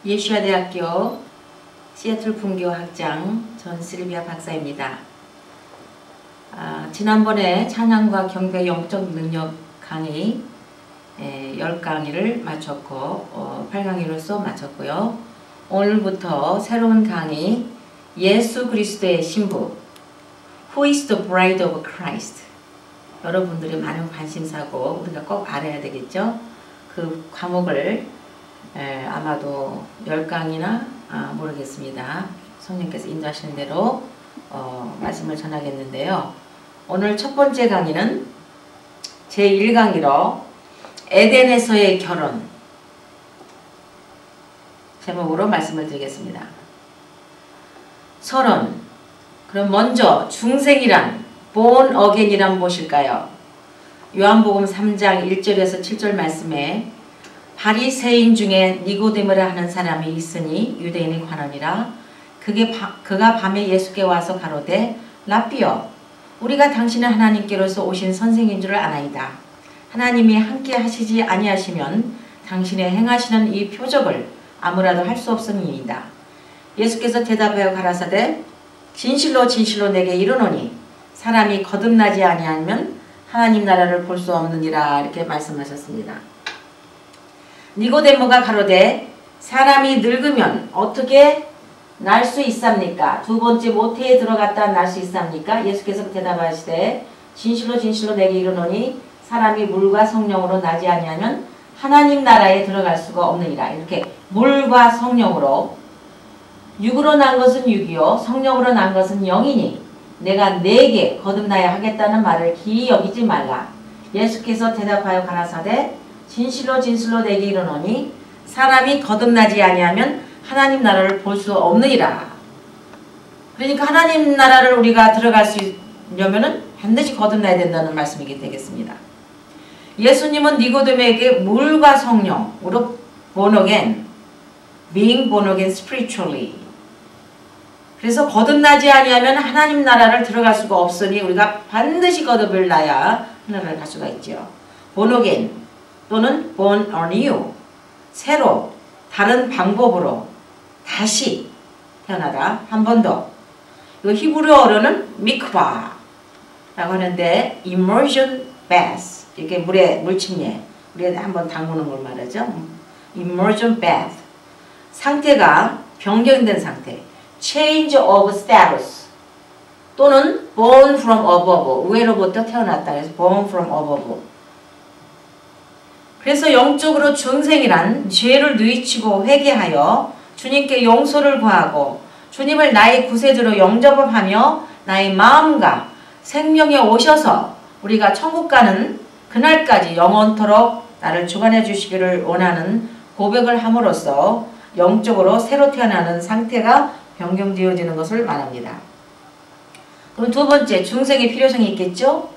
예수야대학교 시애틀 분교 학장 전 실비아 박사입니다. 지난번에 찬양과 경배 영적 능력 강의 10강의를 마쳤고 8강의로서 마쳤고요. 오늘부터 새로운 강의 예수 그리스도의 신부 Who is the bride of Christ? 여러분들이 많은 관심사고 우리가 꼭 알아야 되겠죠. 그 과목을 아마도 10강이나 모르겠습니다. 성령께서 인도하시는 대로 말씀을 전하겠는데요. 오늘 첫 번째 강의는 제1강의로 에덴에서의 결혼 제목으로 말씀을 드리겠습니다. 서론. 그럼 먼저 중생이란 born again이란 무엇일까요? 요한복음 3장 1절에서 7절 말씀에 바리새인 중에 니고데모라 하는 사람이 있으니 유대인의 관원이라 그가 밤에 예수께 와서 가로되 라삐여 우리가 당신은 하나님께로서 오신 선생인 줄 아나이다. 하나님이 함께 하시지 아니하시면 당신의 행하시는 이 표적을 아무라도 할 수 없음이니이다. 예수께서 대답하여 가라사대 진실로 진실로 내게 이르노니 사람이 거듭나지 아니하면 하나님 나라를 볼 수 없느니라 이렇게 말씀하셨습니다. 니고데모가 가로되 사람이 늙으면 어떻게 날 수 있습니까? 두 번째 모태에 들어갔다 날 수 있습니까? 예수께서 대답하시되 진실로 진실로 내게 이르노니 사람이 물과 성령으로 나지 아니하면 하나님 나라에 들어갈 수가 없느니라. 이렇게 물과 성령으로 육으로 난 것은 육이요 성령으로 난 것은 영이니 내가 네게 거듭나야 하겠다는 말을 기이 여기지 말라. 예수께서 대답하여 가라사대 진실로 진실로 내게 이르노니 사람이 거듭나지 아니하면 하나님 나라를 볼 수 없느니라. 그러니까 하나님 나라를 우리가 들어갈 수 있려면은 반드시 거듭나야 된다는 말씀이게 되겠습니다. 예수님은 니고데모에게 물과 성령으로 born again, being born again spiritually. 그래서 거듭나지 아니하면 하나님 나라를 들어갈 수가 없으니 우리가 반드시 거듭을 나야 하나님을 갈 수가 있죠. born again 또는 born anew, 새로 다른 방법으로 다시 태어나다 한 번 더. 이 히브리어로는 미크바라고 하는데 immersion bath 이렇게 물침례 물에 한번 담그는 걸 말하죠. immersion bath 상태가 변경된 상태 change of status 또는 born from above 위로부터 태어났다 해서 born from above. 그래서 영적으로 중생이란 죄를 뉘우치고 회개하여 주님께 용서를 구하고 주님을 나의 구세주로 영접하며 나의 마음과 생명에 오셔서 우리가 천국 가는 그날까지 영원토록 나를 주관해 주시기를 원하는 고백을 함으로써 영적으로 새로 태어나는 상태가 변경되어지는 것을 말합니다. 그럼 두 번째 중생의 필요성이 있겠죠?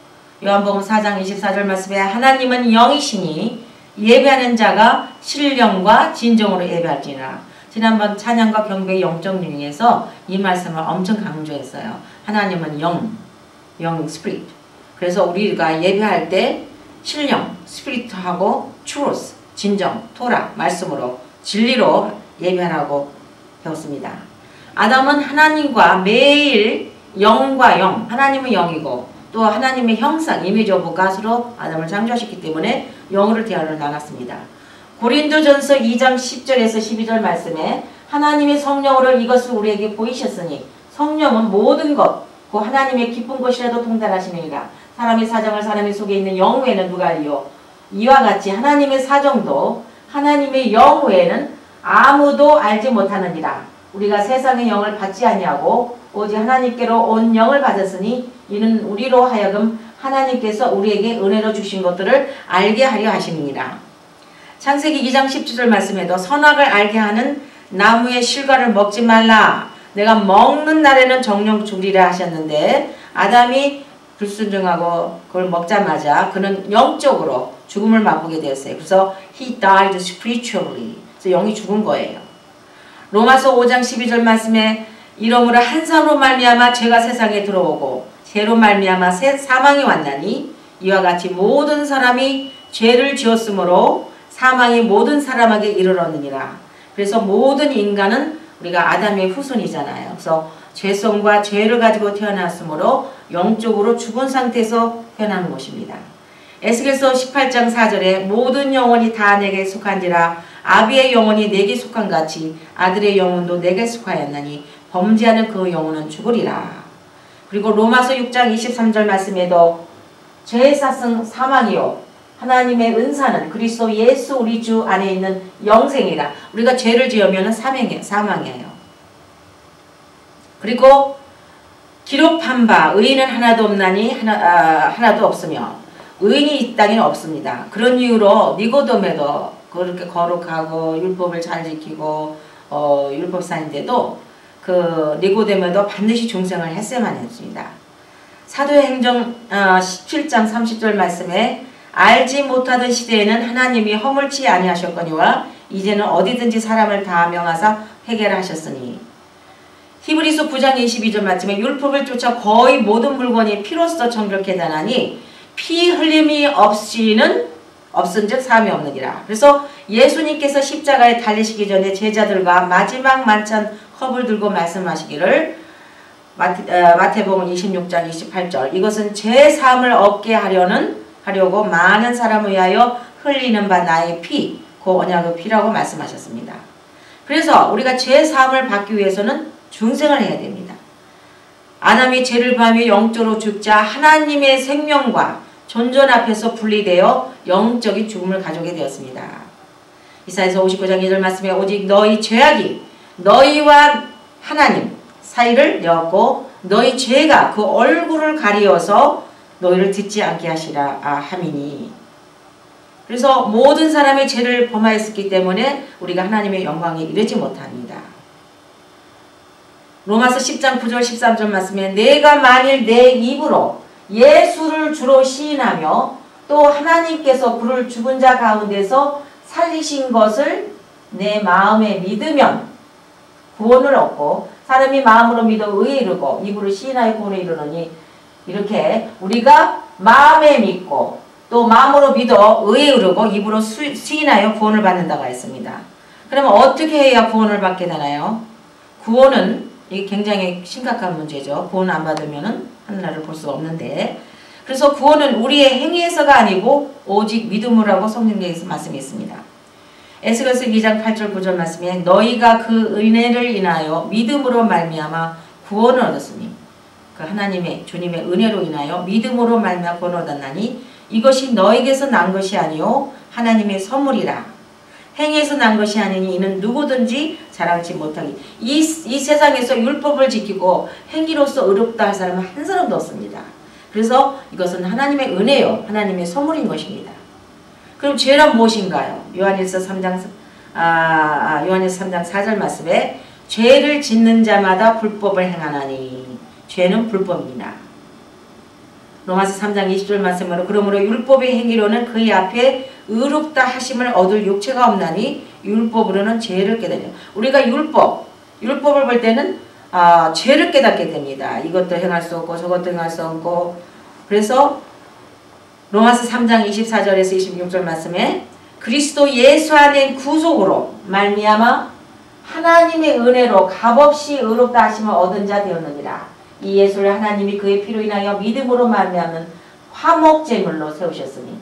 요한복음 4장 24절 말씀에 하나님은 영이시니 예배하는 자가 신령과 진정으로 예배할지니라. 지난번 찬양과 경배의 영적 능력에서 이 말씀을 엄청 강조했어요. 하나님은 영 스피릿. 그래서 우리가 예배할 때 신령, 스피릿하고 truth, 진정, 토라, 말씀으로 진리로 예배하라고 배웠습니다. 아담은 하나님과 매일 영과 영, 하나님은 영이고 또 하나님의 형상, 이미지 오브 갓으로 아담을 창조하셨기 때문에 영으로 대화를 나눴습니다. 고린도전서 2장 10절에서 12절 말씀에 하나님의 성령으로 이것을 우리에게 보이셨으니 성령은 모든 것, 그 하나님의 깊은 것이라도 통달하시느니라. 사람의 사정을 사람의 속에 있는 영 외에는 누가 알리요? 이와 같이 하나님의 사정도 하나님의 영 외에는 아무도 알지 못하느니라. 우리가 세상의 영을 받지 아니하고 오직 하나님께로 온 영을 받았으니 이는 우리로 하여금 하나님께서 우리에게 은혜로 주신 것들을 알게 하려 하심이니라. 창세기 2장 10절 말씀에도 선악을 알게 하는 나무의 실과를 먹지 말라. 내가 먹는 날에는 정령 죽으리라 하셨는데 아담이 불순종하고 그걸 먹자마자 그는 영적으로 죽음을 맛보게 되었어요. 그래서 he died spiritually. 그래서 영이 죽은 거예요. 로마서 5장 12절 말씀에 이러므로 한 사람으로 말미암아 죄가 세상에 들어오고 죄로 말미암아 사망이 왔나니 이와 같이 모든 사람이 죄를 지었으므로 사망이 모든 사람에게 이르렀느니라. 그래서 모든 인간은 우리가 아담의 후손이잖아요. 그래서 죄성과 죄를 가지고 태어났으므로 영적으로 죽은 상태에서 태어나는 것입니다. 에스겔서 18장 4절에 모든 영혼이 다 내게 속한지라 아비의 영혼이 내게 속한 같이 아들의 영혼도 내게 속하였나니 범죄하는 그 영혼은 죽으리라. 그리고 로마서 6장 23절 말씀에도 죄의 싹은 사망이요 하나님의 은사는 그리스도 예수 우리 주 안에 있는 영생이라. 우리가 죄를 지으면 사망이에요. 그리고 기록한 바 의인은 하나도 없나니 하나도 없으며 의인이 이 땅에는 없습니다. 그런 이유로 니고데모도 그렇게 거룩하고 율법을 잘 지키고 율법사인데도 그 니고데모도 반드시 중생을 했어야만 했습니다. 사도행전 17장 30절 말씀에 알지 못하던 시대에는 하나님이 허물치 아니하셨거니와 이제는 어디든지 사람을 다 명하사 회개를 하셨으니. 히브리서 9장 22절 말씀에 율법을 쫓아 거의 모든 물건이 피로써 정결케 되나니 피 흘림이 없은즉 사함이 없느니라. 그래서 예수님께서 십자가에 달리시기 전에 제자들과 마지막 만찬 컵을 들고 말씀하시기를 마태복음 26장 28절 이것은 죄 사함을 얻게 하려고 많은 사람을 위하여 흘리는 바 나의 피, 그 언약의 피라고 말씀하셨습니다. 그래서 우리가 죄 사함을 받기 위해서는 중생을 해야 됩니다. 아담이 죄를 범하며 영적으로 죽자 하나님의 생명과 존전 앞에서 분리되어 영적인 죽음을 가져오게 되었습니다. 이사야서 59장 2절 말씀에 오직 너희 죄악이 너희와 하나님 사이를 내었고 너희 죄가 그 얼굴을 가리어서 너희를 듣지 않게 하시라 함이니. 그래서 모든 사람의 죄를 범하였기 때문에 우리가 하나님의 영광에 이르지 못합니다. 로마서 10장 9절 13절 말씀에 내가 만일 내 입으로 예수를 주로 시인하며 또 하나님께서 그를 죽은 자 가운데서 살리신 것을 내 마음에 믿으면 구원을 얻고 사람이 마음으로 믿어 의에 이르고 입으로 시인하여 구원에 이르느니. 이렇게 우리가 마음에 믿고 또 마음으로 믿어 의에 이르고 입으로 시인하여 구원을 받는다고 했습니다. 그러면 어떻게 해야 구원을 받게 되나요? 구원은 이게 굉장히 심각한 문제죠. 구원 안 받으면 하늘나라를 볼 수가 없는데, 그래서 구원은 우리의 행위에서가 아니고 오직 믿음으로라고 성경에서 말씀했습니다. 에스겔서 2장 8절 9절 말씀에 너희가 그 은혜를 인하여 믿음으로 말미암아 구원을 얻었으니 그 하나님의 주님의 은혜로 인하여 믿음으로 말미암아 구원을 얻었나니 이것이 너에게서 난 것이 아니요 하나님의 선물이라. 행위에서 난 것이 아니니 이는 누구든지 자랑치 못하기. 이 세상에서 율법을 지키고 행위로서 의롭다 할 사람은 한 사람도 없습니다. 그래서 이것은 하나님의 은혜요 하나님의 선물인 것입니다. 그럼 죄란 무엇인가요? 요한일서 3장 4절 말씀에 죄를 짓는 자마다 불법을 행하나니 죄는 불법이니라. 로마서 3장 20절 말씀으로 그러므로 율법의 행위로는 그의 앞에 의롭다 하심을 얻을 육체가 없나니 율법으로는 죄를 깨닫냐. 우리가 율법을 볼 때는 죄를 깨닫게 됩니다. 이것도 행할 수 없고 저것도 행할 수 없고. 그래서 로마서 3장 24절에서 26절 말씀에 그리스도 예수 안에 구속으로 말미암아 하나님의 은혜로 값없이 의롭다 하심을 얻은 자 되었느니라. 이 예수를 하나님이 그의 피로 인하여 믿음으로 말미암는 화목제물로 세우셨으니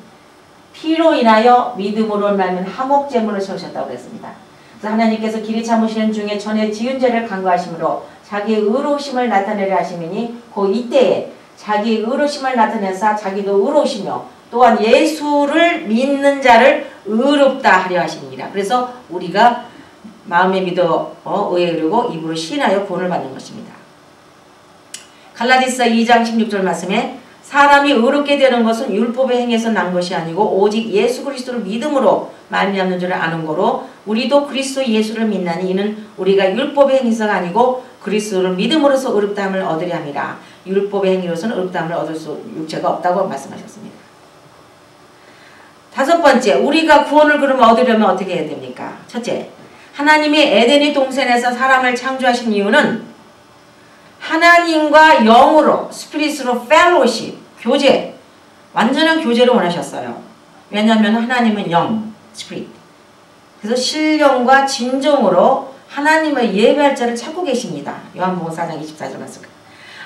피로 인하여 믿음으로 말미암는 화목제물을 세우셨다고 그랬습니다. 그래서 하나님께서 길이 참으시는 중에 전에 지은 죄를 간구하심으로 자기의 의로우심을 나타내려 하심이니 그 이때에 자기의 의로우심을 나타내사 자기도 의로우시며 또한 예수를 믿는 자를 의롭다 하려 하십니다. 그래서 우리가 마음에 믿어 의에 이르고 입으로 시인하여 구원을 받는 것입니다. 갈라디아서 2장 16절 말씀에 사람이 의롭게 되는 것은 율법의 행에서 난 것이 아니고 오직 예수 그리스도를 믿음으로 말미암는 줄을 아는 거로 우리도 그리스도 예수를 믿나니 이는 우리가 율법의 행위서가 아니고 그리스도를 믿음으로써 의롭다함을 얻으려 함이라. 율법의 행위로서는 의롭다함을 얻을 수 육체가 없다고 말씀하셨습니다. 다섯 번째, 우리가 구원을 그러면 얻으려면 어떻게 해야 됩니까? 첫째, 하나님이 에덴의 동산에서 사람을 창조하신 이유는 하나님과 영으로 스피릿으로 펠로십 교제, 완전한 교제를 원하셨어요. 왜냐하면 하나님은 영, spirit. 그래서 신령과 진정으로 하나님을 예배할 자를 찾고 계십니다. 요한복음 4장 24절 말씀.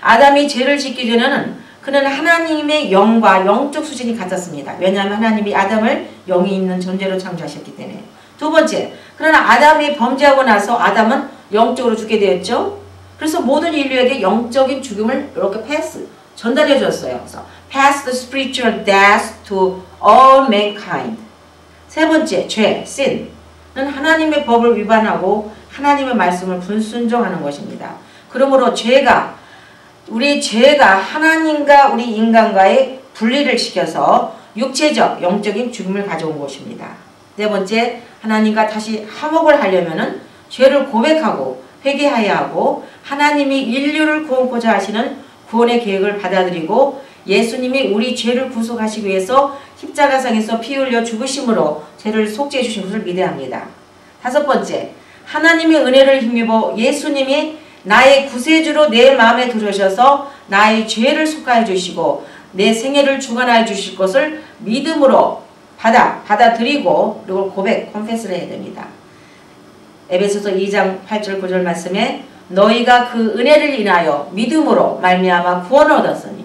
아담이 죄를 짓기 전에는 그는 하나님의 영과 영적 수준이 같았습니다. 왜냐하면 하나님이 아담을 영이 있는 존재로 창조하셨기 때문에. 두 번째, 그러나 아담이 범죄하고 나서 아담은 영적으로 죽게 되었죠. 그래서 모든 인류에게 영적인 죽음을 이렇게 전달해 줬어요. 그래서 pass the spiritual death to all mankind. 세 번째, 죄, sin은 하나님의 법을 위반하고 하나님의 말씀을 불순종하는 것입니다. 그러므로 우리 죄가 하나님과 우리 인간과의 분리를 시켜서 육체적, 영적인 죽음을 가져온 것입니다. 네 번째, 하나님과 다시 화목을 하려면은 죄를 고백하고 회개해야 하고 하나님이 인류를 구원코자 하시는 구원의 계획을 받아들이고 예수님이 우리 죄를 구속하시기 위해서 십자가상에서 피 흘려 죽으심으로 죄를 속죄해 주신 것을 믿어야 합니다. 다섯 번째, 하나님의 은혜를 힘입어 예수님이 나의 구세주로 내 마음에 들어오셔서 나의 죄를 속하여 주시고 내 생애를 주관하여 주실 것을 믿음으로 받아들이고 그리고 confess를 해야 됩니다. 에베소서 2장 8절 9절 말씀에 너희가 그 은혜를 인하여 믿음으로 말미암아 구원을 얻었으니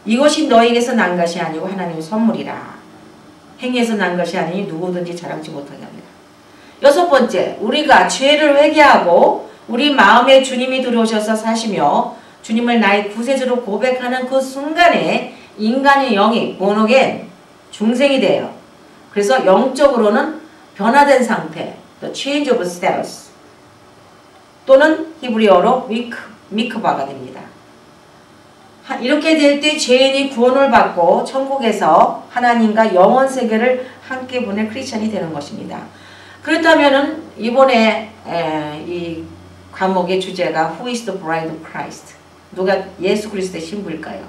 이것이 너희에게서 난 것이 아니고 하나님의 선물이라. 행위에서 난 것이 아니니 누구든지 자랑치 못하게 합니다. 여섯 번째, 우리가 죄를 회개하고 우리 마음에 주님이 들어오셔서 사시며 주님을 나의 구세주로 고백하는 그 순간에 인간의 영이 born again, 중생이 돼요. 그래서 영적으로는 변화된 상태, the change of status 또는 히브리어로 미크바가 됩니다. 이렇게 될 때 죄인이 구원을 받고 천국에서 하나님과 영원 세계를 함께 보낼 크리스천이 되는 것입니다. 그렇다면은 이번에 이 과목의 주제가 Who is the bride of Christ? 누가 예수 그리스도의 신부일까요?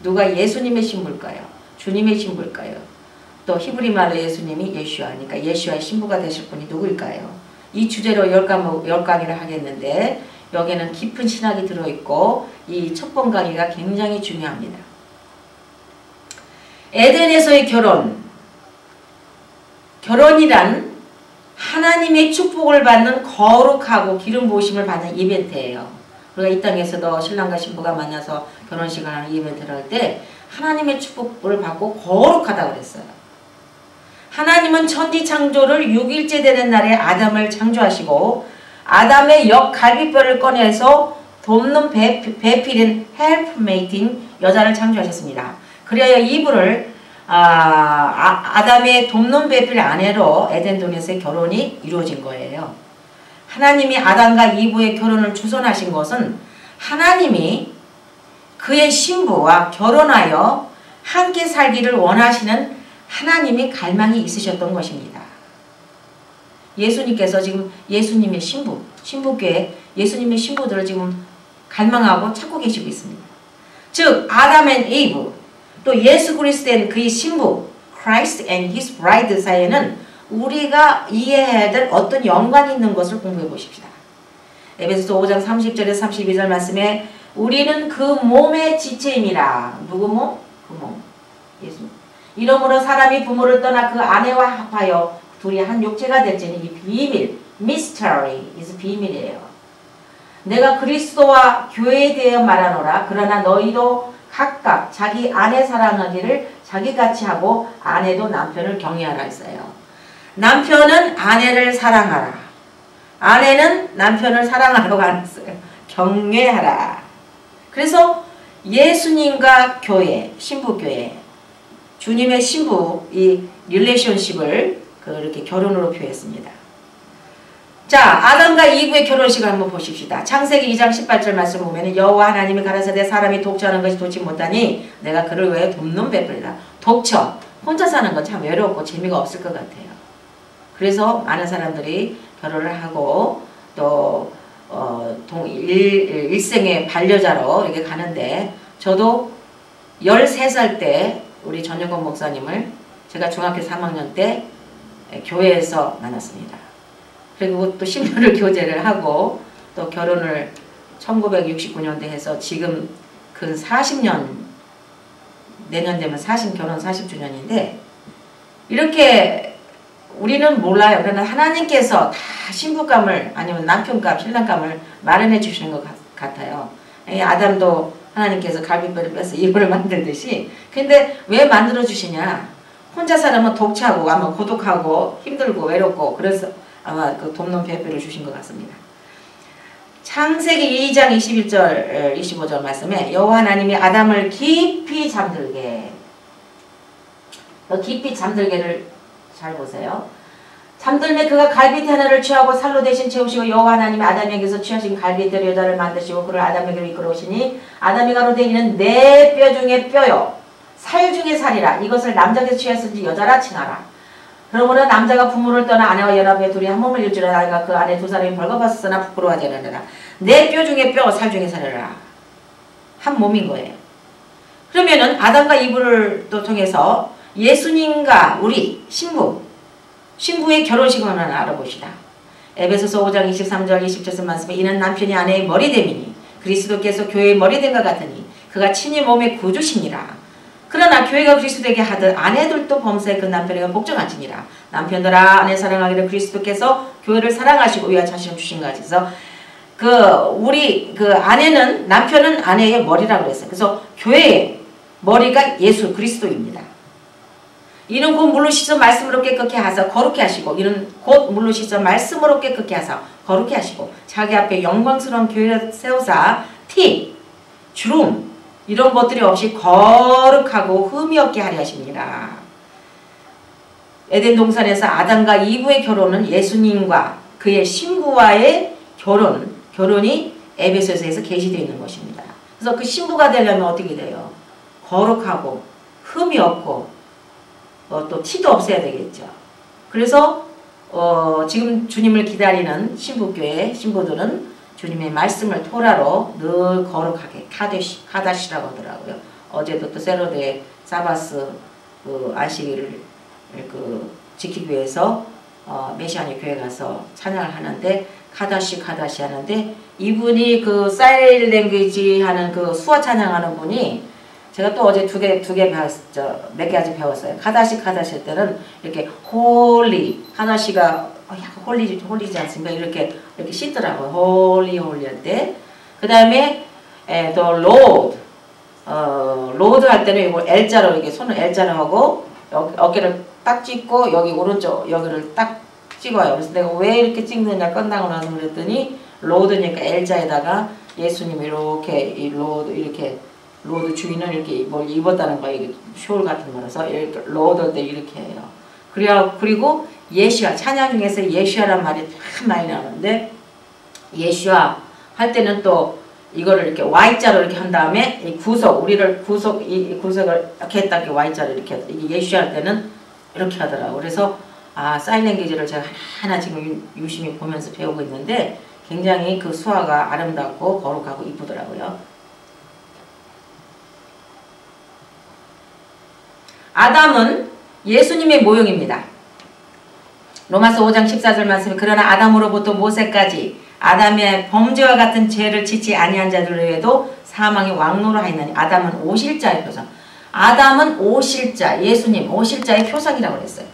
누가 예수님의 신부일까요? 주님의 신부일까요? 또 히브리 말로 예수님이 예슈아니까 예슈아의 신부가 되실 분이 누구일까요? 이 주제로 10강의를 하겠는데 여기에는 깊은 신학이 들어있고 이 첫 번 강의가 굉장히 중요합니다. 에덴에서의 결혼이란 하나님의 축복을 받는 거룩하고 기름 부으심을 받는 이벤트예요. 우리가 이 땅에서도 신랑과 신부가 만나서 결혼식을 하는 이벤트를 할 때 하나님의 축복을 받고 거룩하다고 그랬어요. 하나님은 천지 창조를 6일째 되는 날에 아담을 창조하시고 아담의 역갈비뼈를 꺼내서 돕는 배필인 헬프메이트인 여자를 창조하셨습니다. 그래야 이브를 아담의 돕는 배필 아내로 에덴동에서의 결혼이 이루어진 거예요. 하나님이 아담과 이브의 결혼을 주선하신 것은 하나님이 그의 신부와 결혼하여 함께 살기를 원하시는 하나님의 갈망이 있으셨던 것입니다. 예수님께서 지금 예수님의 신부교회 예수님의 신부들을 지금 갈망하고 찾고 계시고 있습니다. 즉 아담 앤 이브 또 예수 그리스도인 그의 신부 Christ and His bride 사이에는 우리가 이해해야 될 어떤 연관이 있는 것을 공부해 보십시다. 에베소서 5장 30절에서 32절 말씀에 우리는 그 몸의 지체임이라. 누구 몸? 그 몸. 예수. 이러므로 사람이 부모를 떠나 그 아내와 합하여 둘이 한 육체가 될지니 이 비밀, mystery is 비밀이에요. 내가 그리스도와 교회에 대해 말하노라. 그러나 너희도 각각 자기 아내 사랑하기를 자기같이 하고 아내도 남편을 경외하라 했어요. 남편은 아내를 사랑하라. 아내는 남편을 사랑하라고 안 했어요. 경외하라. 그래서 예수님과 교회, 신부교회, 주님의 신부 이 릴레이션십을 그렇게 결혼으로 표했습니다. 자, 아담과 이브의 결혼식을 한번 보십시다. 창세기 2장 18절 말씀 보면 여호와 하나님이 가라사대 사람이 독처하는 것이 좋지 못하니 내가 그를 위해 돕는 베풀이라. 독처, 혼자 사는 건 참 외롭고 재미가 없을 것 같아요. 그래서 많은 사람들이 결혼을 하고 또 일생의 반려자로 이렇게 가는데 저도 13살 때 우리 전영건 목사님을 제가 중학교 3학년 때 교회에서 만났습니다. 그리고 또 10년을 교제를 하고 또 결혼을 1969년도에 해서 지금 그 40년 내년 되면 결혼 40주년인데 이렇게 우리는 몰라요. 그러나 하나님께서 다 신부감을 아니면 남편감, 신랑감을 마련해 주시는 것 같아요. 아담도 하나님께서 갈비뼈를 빼서 이불을 만들듯이. 근데 왜 만들어 주시냐? 혼자 살면 독차고 아마 고독하고 힘들고 외롭고 그래서 아마 그 돕는 배뼈를 주신 것 같습니다. 창세기 2장 21절 25절 말씀에 여호와 하나님이 아담을 깊이 잠들게, 깊이 잠들게를 잘 보세요. 잠들매 그가 갈빗대 하나를 취하고 살로 대신 채우시고 여호와 하나님이 아담에게서 취하신 갈빗대로 여자를 만드시고 그를 아담에게로 이끌어오시니 아담이 가로되 이는 내 뼈 중에 뼈요 살 중에 살이라. 이것을 남자에게 취하였은지 여자라 칭하라. 그러므로 남자가 부모를 떠나 아내와 연합해 둘이 한 몸을 이룰 줄 알아. 그 안에 두 사람이 벌거벗었으나 부끄러워하지 않으리라. 내 뼈 중에 뼈, 살 중에 살이라. 한 몸인 거예요. 그러면은 아담과 이브를 또 통해서 예수님과 우리 신부의 결혼식을 하나 알아봅시다. 에베소서 5장 23절 20절 말씀에 이는 남편이 아내의 머리됨이니 그리스도께서 교회의 머리됨과 같으니 그가 친히 몸의 구주시니라. 그러나 교회가 그리스도에게 하듯 아내들도 범사에 그 남편에게 복종하지니라. 남편들아 아내 사랑하기를 그리스도께서 교회를 사랑하시고 위와 자신을 주신 것 같아서 우리 아내는 남편은 아내의 머리라고 했어요. 그래서 교회의 머리가 예수 그리스도입니다. 이는 곧 물로 씻어 말씀으로 깨끗게 하사 거룩게 하시고 이는 곧 물로 씻어 말씀으로 깨끗게 하사 거룩게 하시고 자기 앞에 영광스러운 교회를 세우사 티, 주름 이런 것들이 없이 거룩하고 흠이 없게 하려 하십니다. 에덴 동산에서 아담과 이브의 결혼은 예수님과 그의 신부와의 결혼이 에베소서에서 계시되어 있는 것입니다. 그래서 그 신부가 되려면 어떻게 돼요? 거룩하고 흠이 없고 또 티도 없어야 되겠죠. 그래서 지금 주님을 기다리는 신부들은 주님의 말씀을 토라로 늘 거룩하게 카다시라고 하더라고요. 어제도 또 세로데 사바스 안식일을 지키기 위해서 메시아니 교회 가서 찬양을 하는데 카다시 하는데 이분이 그 사인 랭귀지 하는 그 수어 찬양하는 분이 제가 또 어제 두 개 배웠죠. 몇 가지 배웠어요. 카다시 할 때는 이렇게 홀리 카다시가 홀리지 않습니까? 이렇게 씻더라고요. 홀리 할 때. 그 다음에 또 로드 할 때는 이걸 L자로 이렇게 손을 L자로 하고 어깨를 딱 찍고 여기 오른쪽 여기를 딱 찍어요. 그래서 내가 왜 이렇게 찍느냐 끝나고 나서 그랬더니 로드니까 L자에다가 예수님이 이렇게 로드 주인은 이렇게 뭘 입었다는 거예요. 이게 숄 같은 거라서 이렇게 로드 할 때 이렇게 해요. 그리고 예시아 찬양 중에서 예시아란 말이 참 많이 나오는데 예시아 할 때는 또 이거를 이렇게 Y자로 이렇게 한 다음에 이 구석을 이렇게 했다 이렇게 Y자로 이렇게 이게 예시아 할 때는 이렇게 하더라고. 그래서 사인 랭귀지를 제가 하나 지금 유심히 보면서 배우고 있는데 굉장히 그 수화가 아름답고 거룩하고 이쁘더라고요. 아담은 예수님의 모형입니다. 로마서 5장 14절 말씀에 그러나 아담으로부터 모세까지 아담의 범죄와 같은 죄를 짓지 아니한 자들 외에도 사망의 왕노로 하였나니 아담은 오실자의 표상. 아담은 오실자, 예수님 오실자의 표상이라고 그랬어요.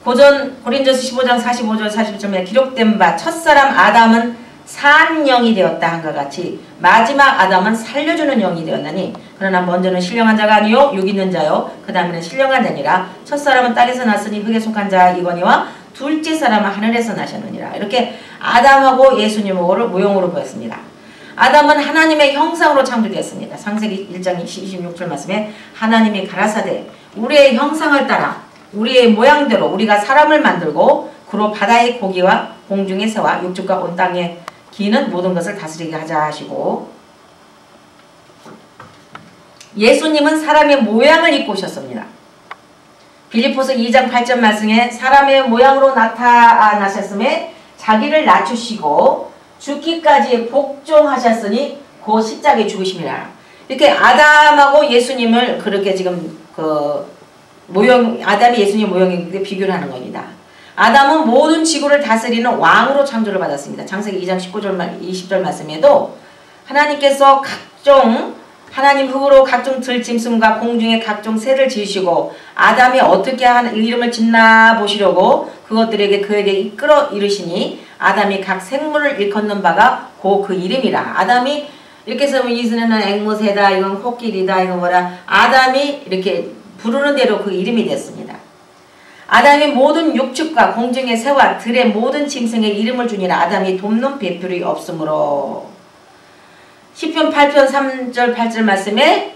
고전 고린도서 15장 45절 47절에 기록된 바 첫사람 아담은 산 영이 되었다 한것 같이 마지막 아담은 살려주는 영이 되었나니 그러나 먼저는 신령한 자가 아니요 육 있는 자요 그 다음에는 신령한 자니라. 첫사람은 땅에서 났으니 흙에 속한 자 이거니와 둘째 사람은 하늘에서 나셨느니라. 이렇게 아담하고 예수님을 모형으로 보였습니다. 아담은 하나님의 형상으로 창조되었습니다. 창세기 1장 26절 말씀에 하나님이 가라사대 우리의 형상을 따라 우리의 모양대로 우리가 사람을 만들고 그로 바다의 고기와 공중의 새와 육축과 온 땅에 기는 모든 것을 다스리게 하자 하시고 예수님은 사람의 모양을 입고 오셨습니다. 빌립보서 2장 8절 말씀에 사람의 모양으로 나타나셨음에 자기를 낮추시고 죽기까지 복종하셨으니 곧 십자가에 죽으심이라. 이렇게 아담하고 예수님을 그렇게 지금 아담이 예수님 모형에 비교를 하는 겁니다. 아담은 모든 지구를 다스리는 왕으로 창조를 받았습니다. 창세기 2장 19절 20절 말씀에도 하나님께서 각종 하나님 흙으로 각종 들짐승과 공중의 각종 새를 지으시고 아담이 어떻게 이름을 짓나 보시려고 그것들에게 그에게 이끌어 이르시니 아담이 각 생물을 일컫는 바가 고 그 이름이라. 아담이 이렇게 해서 이는 앵무새다, 이건 코끼리다, 이건 뭐라, 아담이 이렇게 부르는 대로 그 이름이 됐습니다. 아담이 모든 육축과 공중의 새와 들의 모든 짐승의 이름을 주니라. 아담이 돕는 배필이 없으므로. 시편 8편 3절 8절 말씀에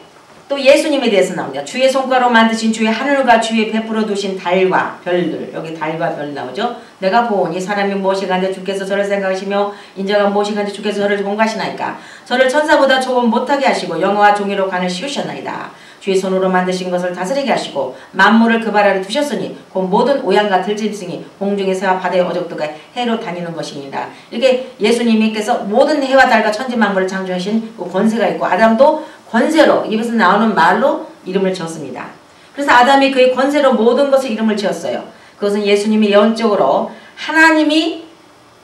또 예수님에 대해서 나옵니다. 주의 손가락으로 만드신 주의 하늘과 주의 베풀어 두신 달과 별들, 여기 달과 별 나오죠. 내가 보오니 사람이 무엇이 간데 주께서 저를 생각하시며 인자가 무엇이 간데 주께서 저를 공부하시나이까. 저를 천사보다 조금 못하게 하시고 영화와 종이로 관을 씌우셨나이다. 주의 손으로 만드신 것을 다스리게 하시고 만물을 그 발 아래 두셨으니 곧 모든 오양과 들짐승이 공중의 새와 바다의 어족도가 해로 다니는 것입니다. 이렇게 예수님께서 모든 해와 달과 천지만물을 창조하신 그 권세가 있고 아담도 권세로 입에서 나오는 말로 이름을 지었습니다. 그래서 아담이 그의 권세로 모든 것을 이름을 지었어요. 그것은 예수님이 예언적으로 하나님이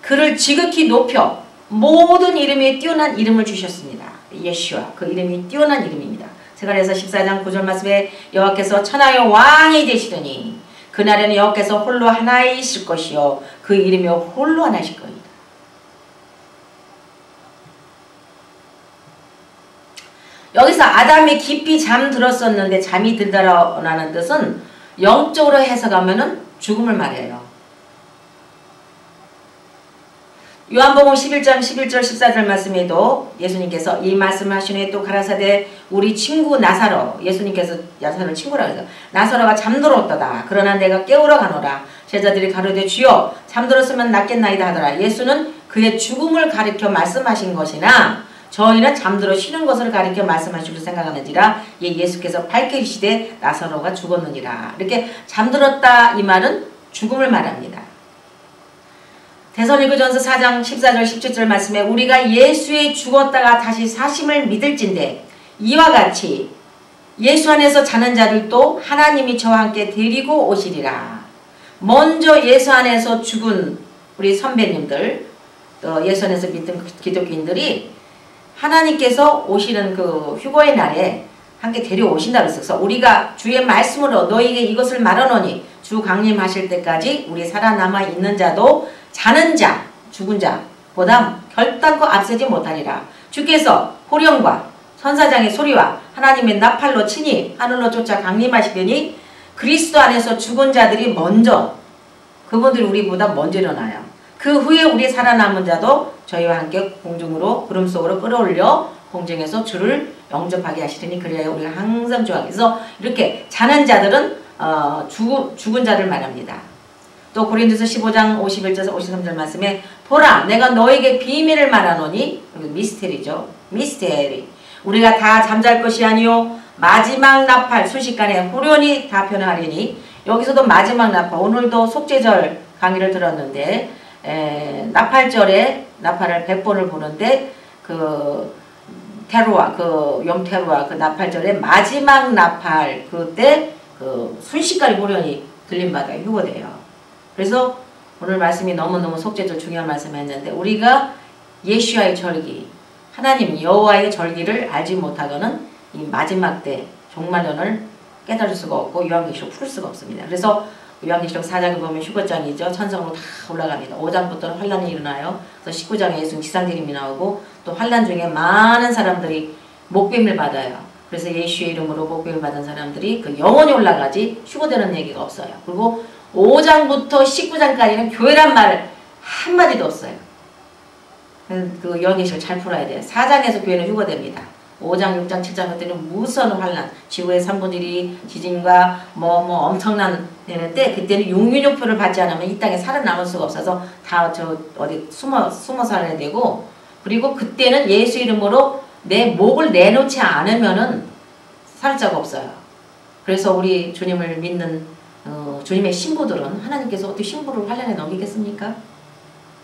그를 지극히 높여 모든 이름에 뛰어난 이름을 주셨습니다. 예수와 그 이름이 뛰어난 이름입니다. 스가랴서 14장 9절 말씀에 여호와께서 천하의 왕이 되시더니 그날에는 여호와께서 홀로 하나이실 것이요 그 이름이 홀로 하나이실 것이다. 여기서 아담이 깊이 잠들었었는데 잠이 들다라는 뜻은 영적으로 해석하면은 죽음을 말해요. 요한복음 11장 11절 14절 말씀에도 예수님께서 이 말씀을 하신 후에 또 가라사대 우리 친구 나사로, 예수님께서 나사로를 친구라고 해서 나사로가 잠들었도다. 그러나 내가 깨우러 가노라. 제자들이 가로되 주여 잠들었으면 낫겠나이다 하더라. 예수는 그의 죽음을 가리켜 말씀하신 것이나 저희는 잠들어 쉬는 것을 가리켜 말씀하시고 생각하는지라. 예수께서 밝히시되 나사로가 죽었느니라. 이렇게 잠들었다 이 말은 죽음을 말합니다. 데살로니가전서 4장 14절 17절 말씀에 우리가 예수의 죽었다가 다시 사심을 믿을진대 이와 같이 예수 안에서 자는 자들도 하나님이 저와 함께 데리고 오시리라. 먼저 예수 안에서 죽은 우리 선배님들 또 예수 안에서 믿는 기독교인들이 하나님께서 오시는 그 휴거의 날에 함께 데려오신다고 했어서 우리가 주의 말씀으로 너희에게 이것을 말하노니 주 강림하실 때까지 우리 살아남아 있는 자도 자는 자, 죽은 자보다 결단코 앞서지 못하리라. 주께서 호령과 천사장의 소리와 하나님의 나팔로 친히 하늘로 쫓아 강림하시더니 그리스도 안에서 죽은 자들이 먼저 그분들이 우리보다 먼저 일어나요. 그 후에 우리 살아남은 자도 저희와 함께 공중으로 구름 속으로 끌어올려 공중에서 주를 영접하게 하시더니 그래야 우리가 항상 좋아하게. 그래서 이렇게 자는 자들은 죽은 자를 말합니다. 또 고린도서 15장 51절 53절 말씀에 보라 내가 너에게 비밀을 말하노니 미스테리죠. 미스테리. 우리가 다 잠잘 것이 아니요 마지막 나팔 순식간에 후련히 다 변화하리니 여기서도 마지막 나팔 오늘도 속죄절 강의를 들었는데 나팔절에 나팔을 100번을 보는데 그 테루아 그 염테루아 그 나팔절에 마지막 나팔 그때 그 순식간에 후련히 들림마다 휴거돼요. 그래서 오늘 말씀이 너무너무 속죄절 중요한 말씀을 했는데 우리가 예수와의 절기 하나님 여호와의 절기를 알지 못하고는 이 마지막 때 종말론을 깨달을 수가 없고 요한계시록 풀 수가 없습니다. 그래서 요한계시록 4장에 보면 휴거장이죠. 천성으로 다 올라갑니다. 5장부터는 환란이 일어나요. 그래서 19장에 예수님 지상대림이 나오고 또 환란 중에 많은 사람들이 목뱀을 받아요. 그래서 예수의 이름으로 목뱀을 받은 사람들이 그 영원히 올라가지 휴거되는 얘기가 없어요. 그리고 5장부터 19장까지는 교회란 말 한마디도 없어요. 그 요한계시록 잘 풀어야 돼요. 4장에서 교회는 휴거됩니다. 5장, 6장, 7장 그때는 무선 환란, 지구의 3분의 1이 지진과 엄청난 되는데 그때는 용유효표를 받지 않으면 이 땅에 살아남을 수가 없어서 다 어디 숨어 살아야 되고 그리고 그때는 예수 이름으로 내 목을 내놓지 않으면은 살 자가 없어요. 그래서 우리 주님을 믿는 주님의 신부들은 하나님께서 어떻게 신부를 환란에 넘기겠습니까?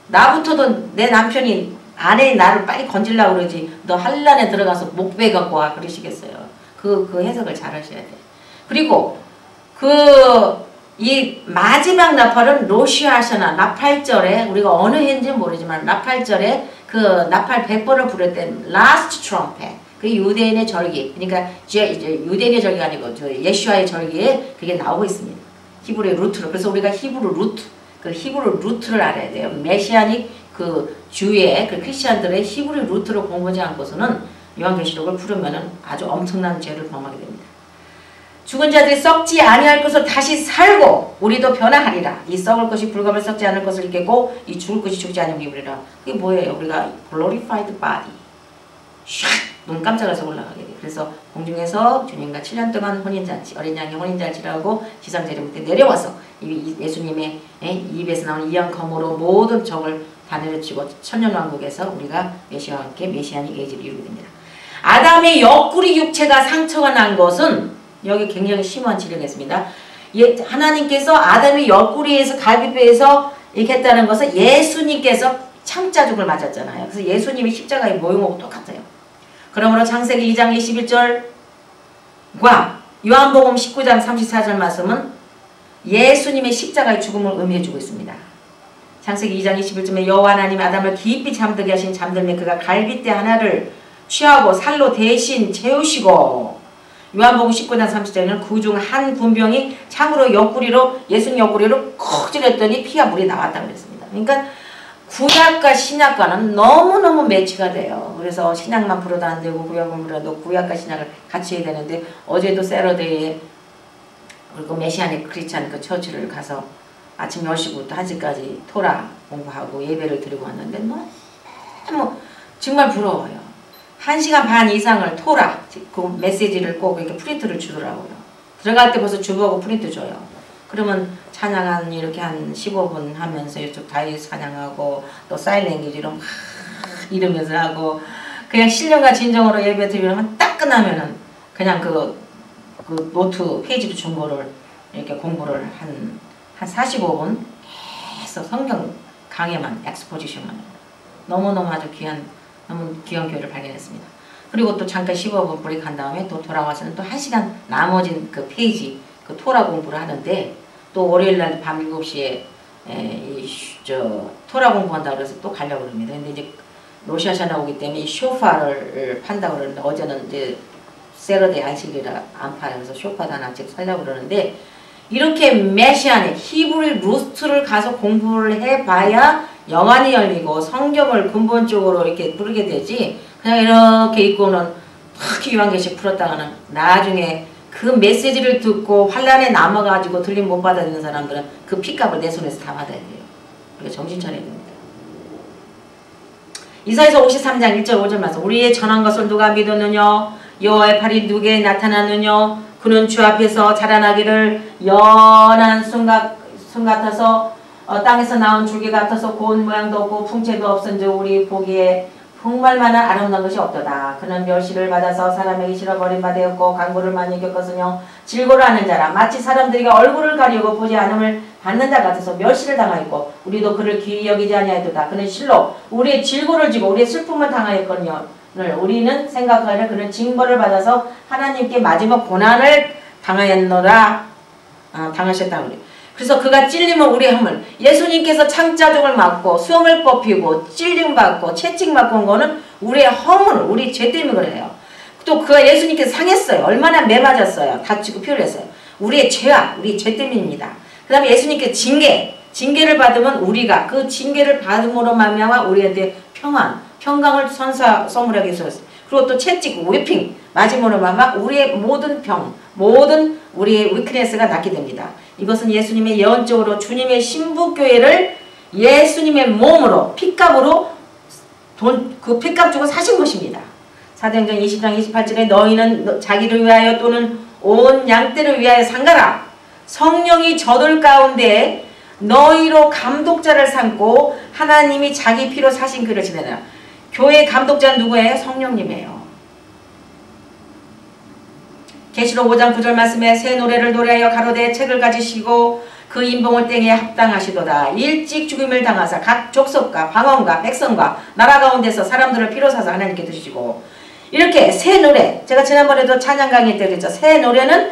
나부터도 내 남편이 아내의 나를 빨리 건질라고 그러지 너 환란에 들어가서 목 베갖고 와 그러시겠어요. 그 해석을 잘 하셔야 돼. 그리고 이 마지막 나팔은 로시아샤나 나팔절에 우리가 어느 해인지 모르지만 나팔절에 그 나팔 100번을 부를 때 라스트 트럼펫 그 유대인의 절기, 그러니까 유대인의 절기가 아니고 예수와의 절기에 그게 나오고 있습니다. 히브리의 루트로. 그래서 우리가 히브리 루트, 그 히브리 루트를 알아야 돼요. 메시아닉 그 주의 그 크리스천들의 히브리 루트를 공부하지 않고서는 요한계시록을 풀으면은 아주 엄청난 죄를 범하게 됩니다. 죽은 자들이 썩지 아니할 것을 다시 살고 우리도 변화하리라. 이 썩을 것이 불갑을 썩지 않을 것을 입겠고 이 죽을 것이 죽지 않으면 입으리라. 그게 뭐예요? 우리가 glorified body. 샥! 눈 깜짝해서 올라가게 돼요. 그래서 공중에서 주님과 7년 동안 혼인잔치, 어린 양의 혼인잔치라고 지상제리 밑에 내려와서 예수님의 입에서 나오는 이양검으로 모든 적을 다 내려치고 천년왕국에서 우리가 메시아와 함께 메시아닉 에이지를 이루게 됩니다. 아담의 옆구리 육체가 상처가 난 것은 여기 굉장히 심한 지령이었습니다. 하나님께서 아담의 옆구리에서 갈비뼈에서 이렇게 했다는 것은 예수님께서 창자죽을 맞았잖아요. 그래서 예수님이 십자가의 모형하고 똑같아요. 그러므로 창세기 2장 21절과 요한복음 19장 34절 말씀은 예수님의 십자가의 죽음을 의미해주고 있습니다. 창세기 2장 21절에 여호와 하나님 아담을 깊이 잠들게 하신 잠들매 그가 갈빗대 하나를 취하고 살로 대신 채우시고 요한복음 19장 30절에는 그 중 한 군병이 창으로 옆구리로 예수님 옆구리로 콕 찔렀더니 피와 물이 나왔다고 그랬습니다. 그러니까 구약과 신약과는 너무너무 매치가 돼요. 그래서 신약만 불어도 안 되고 구약만 불어도 구약과 신약을 같이 해야 되는데 어제도 세러데이에 그리고 메시아닉 크리스찬 그 처치를 가서 아침 10시부터 1시까지 토라 공부하고 예배를 드리고 왔는데 너무 정말 부러워요. 1시간 반 이상을 토라 그 메시지를 꼭 이렇게 프린트를 주더라고요. 들어갈 때 벌써 주보하고 프린트 줘요. 그러면 찬양한 이렇게 한 15분 하면서 이쪽 다윗 찬양하고 또 사일랭귀지로 막 이러면서 하고 그냥 신령과 진정으로 예배 드리면 딱 끝나면은 그냥 그 노트 페이지로 준 거를 이렇게 공부를 한 45분 계속 성경 강해만 엑스포지션만 너무너무 아주 너무 귀한 교회를 발견했습니다. 그리고 또 잠깐 15분 브레이크한 다음에 또 돌아와서는 또 1시간 나머진 그 페이지 그 토라 공부를 하는데 또 월요일날 밤 7시에 토라 공부한다고 그래서 또 가려고 그럽니다. 근데 이제 로샤샤나 오기 때문에 이 쇼파를 판다고 그러는데 어제는 이제 세러데이 안식일이라 안 파요. 그래서 쇼파도 하나 씩 살려고 그러는데 이렇게 메시아닉 히브리 루트를 가서 공부를 해봐야 영안이 열리고 성경을 근본적으로 이렇게 부르게 되지 그냥 이렇게 읽고는 탁 요한계시록 풀었다가는 나중에 그 메시지를 듣고 환란에 남아가지고 들림 못 받아들이는 사람들은 그 피값을 내 손에서 다 받아야 돼요. 그러니까 정신 차려야 됩니다. 이사야서 53장 1절 5절 말씀 우리의 전한 것을 누가 믿었느냐 여호와의 팔이 누구에게 나타났느냐 그는 주 앞에서 자라나기를 연한 순 같아서 땅에서 나온 줄기 같아서 고운 모양도 없고 풍채도 없은즉 우리 보기에 정말만한 아름다운 것이 없도다. 그는 멸시를 받아서 사람에게 실어버린 바 되었고 강구를 많이 겪었으며 질고를 하는 자라 마치 사람들에게 얼굴을 가리우고 보지 않음을 받는 자 같아서 멸시를 당하였고 우리도 그를 귀히 여기지 아니하였도다. 그는 실로 우리의 질고를 지고 우리의 슬픔을 당하였거니와 우리는 생각하기를 그는 징벌을 받아서 하나님께 마지막 고난을 당하였노라. 당하셨다 그래. 그래서 그가 찔림은 우리의 허물. 예수님께서 창자죽을 맞고 수염을 뽑히고 찔림받고 채찍맞고 온 거는 우리의 허물, 우리 죄 때문에 그래요. 또 그가 예수님께서 상했어요. 얼마나 매맞았어요. 다치고 피 흘렸어요. 우리의 죄악, 우리 죄 때문입니다. 그 다음에 예수님께서 징계를 받으면 우리가 그 징계를 받음으로 말미암아 우리한테 평강을 선물하게 해주셨어요. 그리고 또 채찍, 웨핑 맞음으로 말미암아 우리의 모든 병, 모든 우리의 위크네스가 낫게 됩니다. 이것은 예수님의 예언적으로 주님의 신부교회를 예수님의 몸으로 피값으로 그 피값 주고 사신 것입니다. 사도행전 20장 28절에 너희는 자기를 위하여 또는 온 양떼를 위하여 상가라. 성령이 저들 가운데 너희로 감독자를 삼고 하나님이 자기 피로 사신 그를 지내라. 교회의 감독자는 누구예요? 성령님이에요. 계시록 5장 9절 말씀에 새 노래를 노래하여 가로되 책을 가지시고 그 인봉을 땡에 합당하시도다. 일찍 죽임을 당하사 각 족속과 방언과 백성과 나라 가운데서 사람들을 피로 사서 하나님께 드리시고 이렇게 새 노래 제가 지난번에도 찬양 강의 때 그랬죠. 새 노래는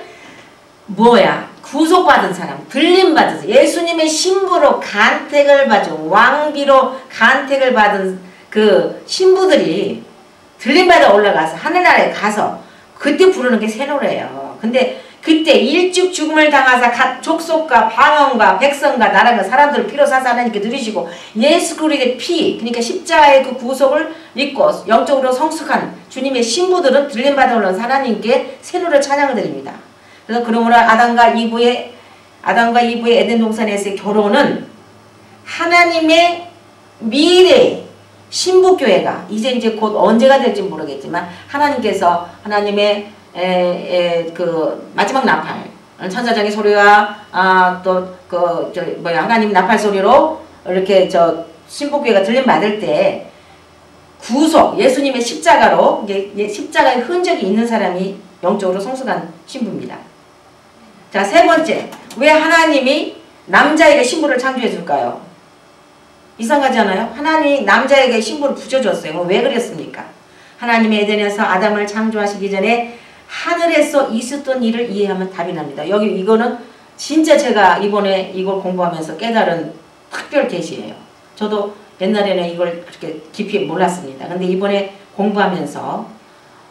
뭐야? 구속받은 사람, 들림받은 예수님의 신부로 간택을 받은 왕비로 간택을 받은 그 신부들이 들림받아 올라가서 하늘나라에 가서 그때 부르는 게 새 노래예요. 근데 그때 일찍 죽음을 당하사 족속과 방언과 백성과 나라가 사람들을 피로 사서 하나님께 드리시고 예수 그리스도의 피, 그러니까 십자가의 그 구속을 믿고 영적으로 성숙한 주님의 신부들은 들림받아 올라가서 하나님께 새 노래 찬양을 드립니다. 그래서 그러므로 아담과 이브의 에덴 동산에서의 결혼은 하나님의 미래 신부교회가 이제 곧 언제가 될지 모르겠지만 하나님께서 하나님의 그 마지막 나팔 천사장의 소리와 하나님 나팔 소리로 이렇게 신부교회가 들림받을 때 구속 예수님의 십자가로 십자가의 흔적이 있는 사람이 영적으로 성숙한 신부입니다. 자, 세 번째, 왜 하나님이 남자에게 신부를 창조해 줄까요? 이상하지 않아요? 하나님이 남자에게 신부를 붙여줬어요. 왜 그랬습니까? 하나님의 에덴에서 아담을 창조하시기 전에 하늘에서 있었던 일을 이해하면 답이 납니다. 이거는 진짜 제가 이번에 이걸 공부하면서 깨달은 특별 계시예요. 저도 옛날에는 이걸 그렇게 깊이 몰랐습니다. 근데 이번에 공부하면서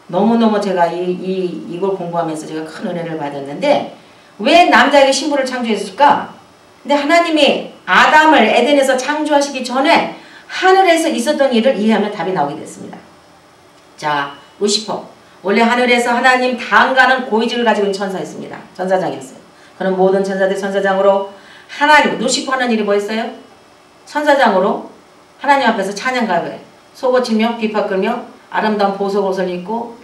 너무너무 제가 이걸 공부하면서 제가 큰 은혜를 받았는데 왜 남자에게 신부를 창조했을까? 근데 하나님이 아담을 에덴에서 창조하시기 전에 하늘에서 있었던 일을 이해하면 답이 나오게 됐습니다. 자, 루시퍼. 원래 하늘에서 하나님 다한가는 고위직을 가지고 있는 천사였습니다. 천사장이었어요. 그는 모든 천사들 천사장으로 하나님, 루시퍼는 일이 뭐였어요? 천사장으로 하나님 앞에서 찬양가에 속옷이며 비파 끌며 아름다운 보석옷을 입고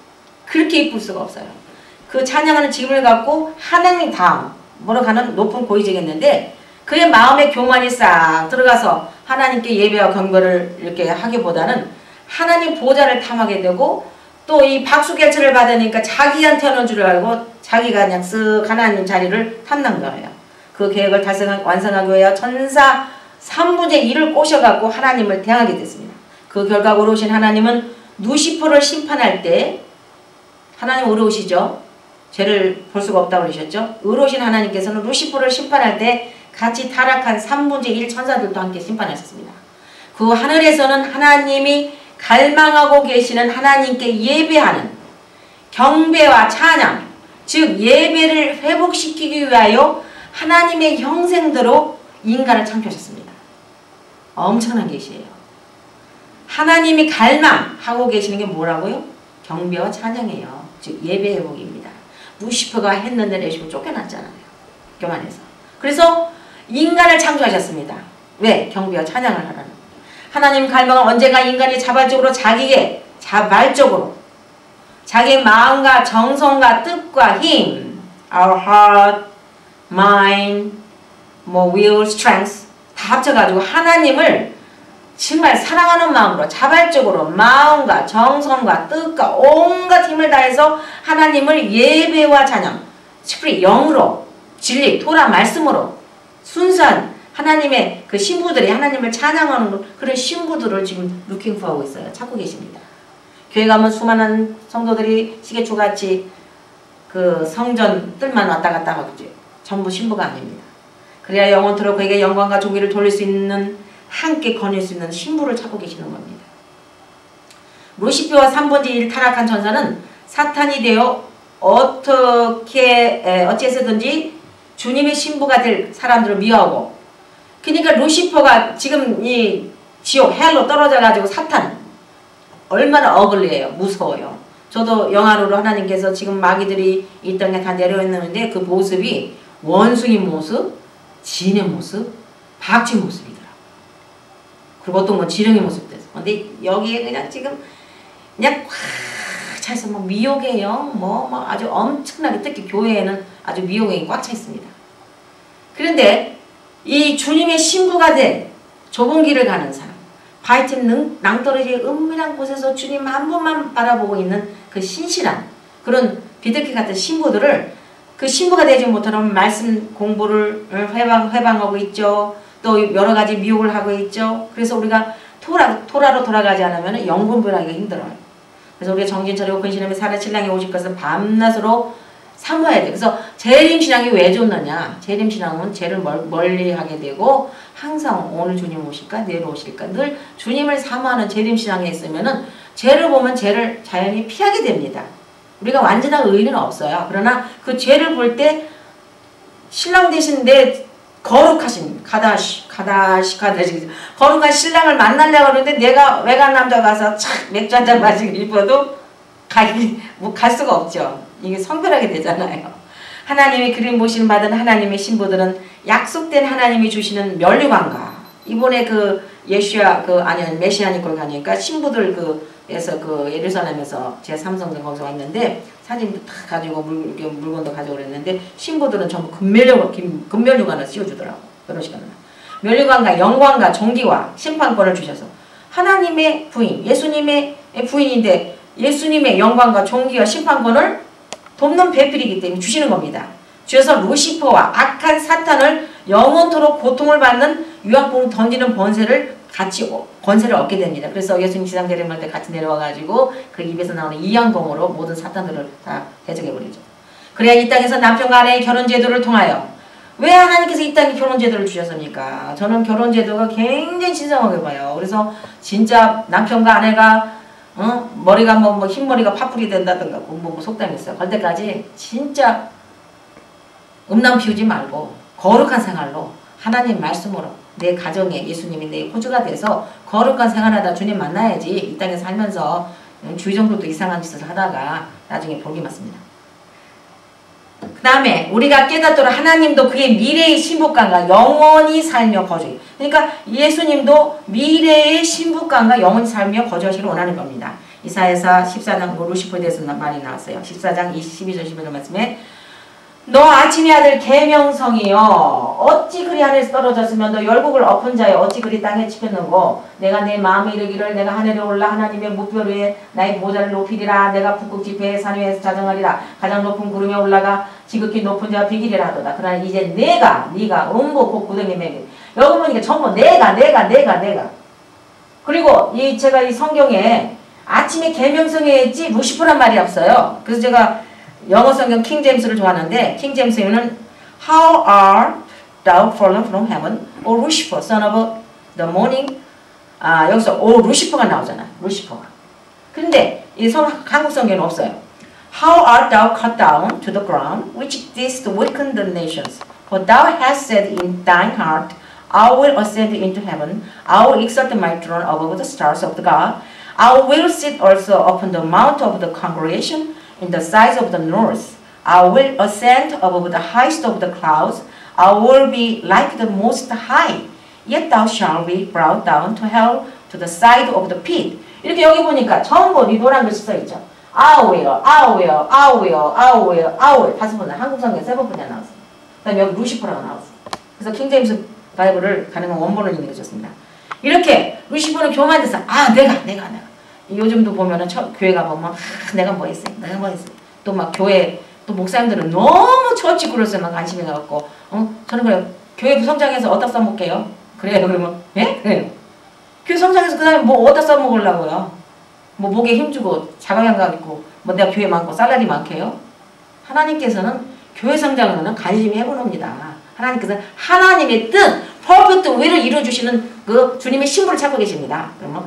그렇게 이쁠 수가 없어요. 그 찬양하는 직분을 갖고 하나님 다음으로 가는 높은 고위직이었는데 그의 마음의 교만이 싹 들어가서 하나님께 예배와 경배를 이렇게 하기보다는 하나님 보좌를 탐하게 되고 또 이 박수결철을 받으니까 자기한테 하는 줄 알고 자기가 그냥 쓱 하나님 자리를 탐난 거예요. 그 계획을 완성하기 위해 천사 3분의 1을 꼬셔갖고 하나님을 대항하게 됐습니다. 그 결과 의로우신 하나님은 루시퍼를 심판할 때 하나님 의로우시죠? 죄를 볼 수가 없다고 그러셨죠? 의로우신 하나님께서는 루시퍼를 심판할 때 같이 타락한 3분의 1 천사들도 함께 심판하셨습니다. 그 하늘에서는 하나님이 갈망하고 계시는 하나님께 예배하는 경배와 찬양, 즉 예배를 회복시키기 위하여 하나님의 형생대로 인간을 창조하셨습니다. 엄청난 계시예요. 하나님이 갈망하고 계시는 게 뭐라고요? 경배와 찬양이에요. 즉 예배 회복입니다. 루시퍼가 했는데 레시퍼 쫓겨났잖아요. 교만해서. 그래서 인간을 창조하셨습니다. 왜? 경배와 찬양을 하라는. 하나님 갈망은 언젠가 인간이 자발적으로 자기의 마음과 정성과 뜻과 힘, our heart, mind, will, strength 다 합쳐가지고 하나님을 정말 사랑하는 마음으로 자발적으로 마음과 정성과 뜻과 온갖 힘을 다해서 하나님을 예배와 찬양, 스피릿, 영으로, 진리, 토라 말씀으로 순수한 하나님의 그 신부들이 하나님을 찬양하는 그런 신부들을 지금 루킹포하고 있어요. 찾고 계십니다. 교회 가면 수많은 성도들이 시계초같이 그 성전 뜰만 왔다 갔다 하죠. 전부 신부가 아닙니다. 그래야 영원토록 그에게 영광과 존귀를 돌릴 수 있는 함께 거닐 수 있는 신부를 찾고 계시는 겁니다. 루시퍼와 3분의 1 타락한 천사는 사탄이 되어 어찌해서든지 주님의 신부가 될 사람들을 미워하고 그러니까 루시퍼가 지금 이 지옥 헬로 떨어져가지고 사탄 얼마나 어글리해요. 무서워요. 저도 영화로 하나님께서 지금 마귀들이 이 땅에 다 내려있는데 그 모습이 원숭이 모습, 진의 모습, 박쥐 모습이더라고요. 그리고 어떤 건 지렁이 모습도 있어요. 근데 여기에 그냥 지금 그냥 꽉 차서 뭐 미혹이에요. 아주 엄청나게 특히 교회에는 아주 미혹이 꽉 차 있습니다. 그런데 이 주님의 신부가 된 좁은 길을 가는 사람, 바위틈 낭떠러지 은밀한 곳에서 주님 한 분만 바라보고 있는 그 신실한 그런 비둘기 같은 신부들을 그 신부가 되지 못하는 말씀 공부를 회방하고 있죠. 또 여러 가지 미혹을 하고 있죠. 그래서 우리가 토라로 돌아가지 않으면 영공부를 하기가 힘들어요. 그래서 우리가 정신 차리고 근신하며 살아 신랑이 오실 것은 밤낮으로 사모해야 돼. 그래서 재림신앙이 왜 좋느냐. 재림신앙은 죄를 멀리하게 되고 항상 오늘 주님 오실까 내일 오실까 늘 주님을 사모하는 재림신앙에 있으면은 죄를 보면 죄를 자연히 피하게 됩니다. 우리가 완전한 의의는 없어요. 그러나 그 죄를 볼 때 신랑 대신 내 거룩하신 거룩한 신랑을 만나려고 하는데 내가 외간 남자 가서 착 맥주 한잔 마시고 싶어도 갈 수가 없죠. 이게 성별하게 되잖아요. 하나님이 그림 보시는 받은 하나님의 신부들은 약속된 하나님이 주시는 면류관과 이번에 메시아니콜 가니까 신부들 에서 예루살렘에서 제3성전 거기서 왔는데 사진도 다 가지고 물건도 가지고 그랬는데 신부들은 전부 금면류관을 씌워주더라고. 결혼식 하는 날. 면류관과 영광과 존귀와 심판권을 주셔서 하나님의 부인, 예수님의 부인인데 예수님의 영광과 존귀와 심판권을 돕는 배필이기 때문에 주시는 겁니다. 주셔서 루시퍼와 악한 사탄을 영원토록 고통을 받는 유황봉 던지는 권세를 얻게 됩니다. 그래서 예수님 지상 재림할 때 같이 내려와가지고 그 입에서 나오는 이양봉으로 모든 사탄들을 다 대적해버리죠. 그래야 이 땅에서 남편과 아내의 결혼제도를 통하여 왜 하나님께서 이 땅에 결혼제도를 주셨습니까? 저는 결혼제도가 굉장히 신성하게 봐요. 그래서 진짜 남편과 아내가 머리가 흰머리가 파풀이 된다든가 속담이 있어요. 그럴 때까지 진짜 음란 피우지 말고 거룩한 생활로 하나님 말씀으로 내 가정에 예수님이 내 호주가 돼서 거룩한 생활하다 주님 만나야지 이 땅에 살면서 주의정도도 이상한 짓을 하다가 나중에 복이 맞습니다. 그 다음에 우리가 깨닫도록 하나님도 그의 미래의 신부감과 영원히 살며 거주해. 그러니까 예수님도 미래의 신부감과 영원히 살며 거주하시기를 원하는 겁니다. 이사야서 14장 루시퍼에 대해서 말이 나왔어요. 14장 12절 11절 말씀에 너 아침의 아들 계명성이여 어찌 그리 하늘에서 떨어졌으면 너 열국을 엎은 자여 어찌 그리 땅에 치혔는고 내가 내 마음에 이르기를 내가 하늘에 올라 하나님의 무별 위에 나의 보좌를 높이리라 내가 북극 지폐의 산 위에서 자정하리라 가장 높은 구름에 올라가 지극히 높은 자와 비기리라 하도다. 그러나 이제 네가 음부 곧 구덩이 매기 여기 보니까 전부 내가 그리고 제가 이 성경에 아침에 계명성에 있지 루시퍼란 말이 없어요. 그래서 제가 영어 성경 킹제임스를 좋아하는데 킹제임스에는 How art thou fallen from heaven, O Lucifer, son of the morning. 여기서 O 루시퍼가 나오잖아. 루시퍼가. 근데 이 한국 성경에는 없어요. How art thou cut down to the ground, which didst weaken the nations? For thou hast said in thine heart, I will ascend into heaven, I will exalt my throne above the stars of the God, I will sit also upon the mount of the congregation in the sides of the north. I will ascend above the highest of the clouds. I will be like the most high. Yet thou shalt be brought down to hell to the side of the pit. 이렇게 여기 보니까 전부 이 노란 글씨 써있죠. I will. 다섯 번 한국 성경 세 번뿐이나 나왔어요. 그 다음에 여기 루시퍼라고 나왔어요. 그래서 킹제임스 바이블을 가능한 원본을 읽어줬습니다. 이렇게 루시퍼는 교만돼서 내가 요즘도 보면은 교회 가보면 내가 뭐 했어요. 또 막 교회 또 목사님들은 너무 처치 그릇에만 관심이 가갖고 저는 그래요. 교회 성장해서 어디다 써먹게요? 그래요. 그러면 그래요. 교회 성장해서 그 다음에 뭐 어디다 써먹으려고요? 뭐 목에 힘주고 자가양각 있고 뭐 내가 교회 많고 살라리 많게요? 하나님께서는 교회 성장에는 관심이 해보놉니다. 하나님께서는 하나님의 뜻 퍼펙트 위를 이루어주시는 그 주님의 신부를 찾고 계십니다. 그러면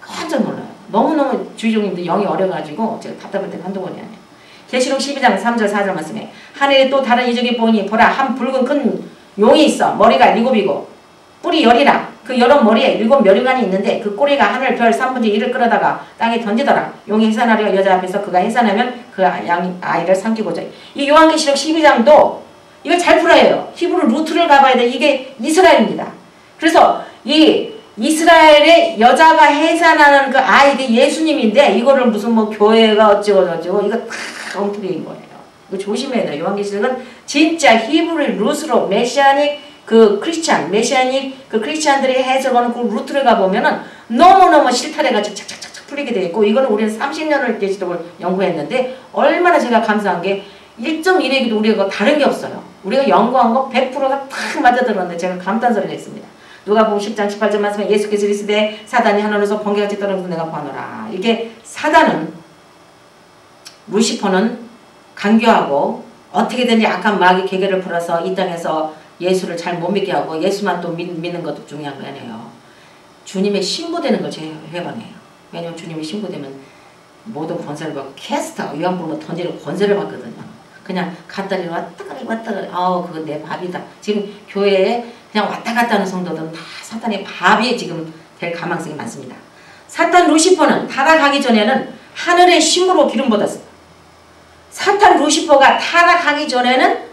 깜짝 놀라요. 너무너무 주의종님들 영이 어려가지고 제가 답답할 때 한두 번이 아니에요. 계시록 12장 3절 4절 말씀에 하늘에 또 다른 이적이 보니 보라 한 붉은 큰 용이 있어 머리가 7이고 뿔이 10이라 그 여러 머리에 7 면류관이 있는데 그 꼬리가 하늘 별 3분의 1을 끌어다가 땅에 던지더라. 용이 해산하려 여자 앞에서 그가 해산하면 그 아이를 삼키고자. 이 요한계시록 12장도 이거 잘 풀어야 해요. 히브리 루트를 가봐야 돼. 이게 이스라엘입니다. 그래서 이 이스라엘의 여자가 해산하는 그 아이들이 예수님인데 이거를 무슨 뭐 교회가 어쩌고 이거 다 엉터리인 거예요. 이거 조심해야 돼요. 요한계시록은 진짜 히브리 루트로 메시아닉 그 크리스찬들이 해석하는 그 루트를 가보면은 너무너무 실타래가 착착착착 풀리게 되어 있고 이거는 우리는 30년을 계시록을 연구했는데 얼마나 제가 감사한 게 1.1회기도 우리가 다른 게 없어요. 우리가 연구한 거 100%가 탁 맞아들었는데 제가 감탄소리를 했습니다. 누가복음 10장 18절 말씀에 예수께서 이르시되 사단이 하늘에서 번개같이 떨어져서 내가 보노라. 이게 사단은 루시퍼는 간교하고 어떻게든지 악한 마귀 계계를 풀어서 이 땅에서 예수를 잘 못 믿게 하고 예수만 또 믿는 것도 중요한 거 아니에요. 주님의 신부 되는 걸 제일 회방해요. 왜냐면 주님이 신부되면 모든 권세를 받고 캐스터 위안부로 던지는 권세를 받거든요. 그냥 갔다리 왔다가리 왔다가리 아우 그거 내 밥이다. 지금 교회에 그냥 왔다 갔다 하는 성도들은 다 사탄의 밥이 지금 될 가망성이 많습니다. 사탄 루시퍼는 타락하기 전에는 하늘의 신부로 기름 받았어요. 사탄 루시퍼가 타락하기 전에는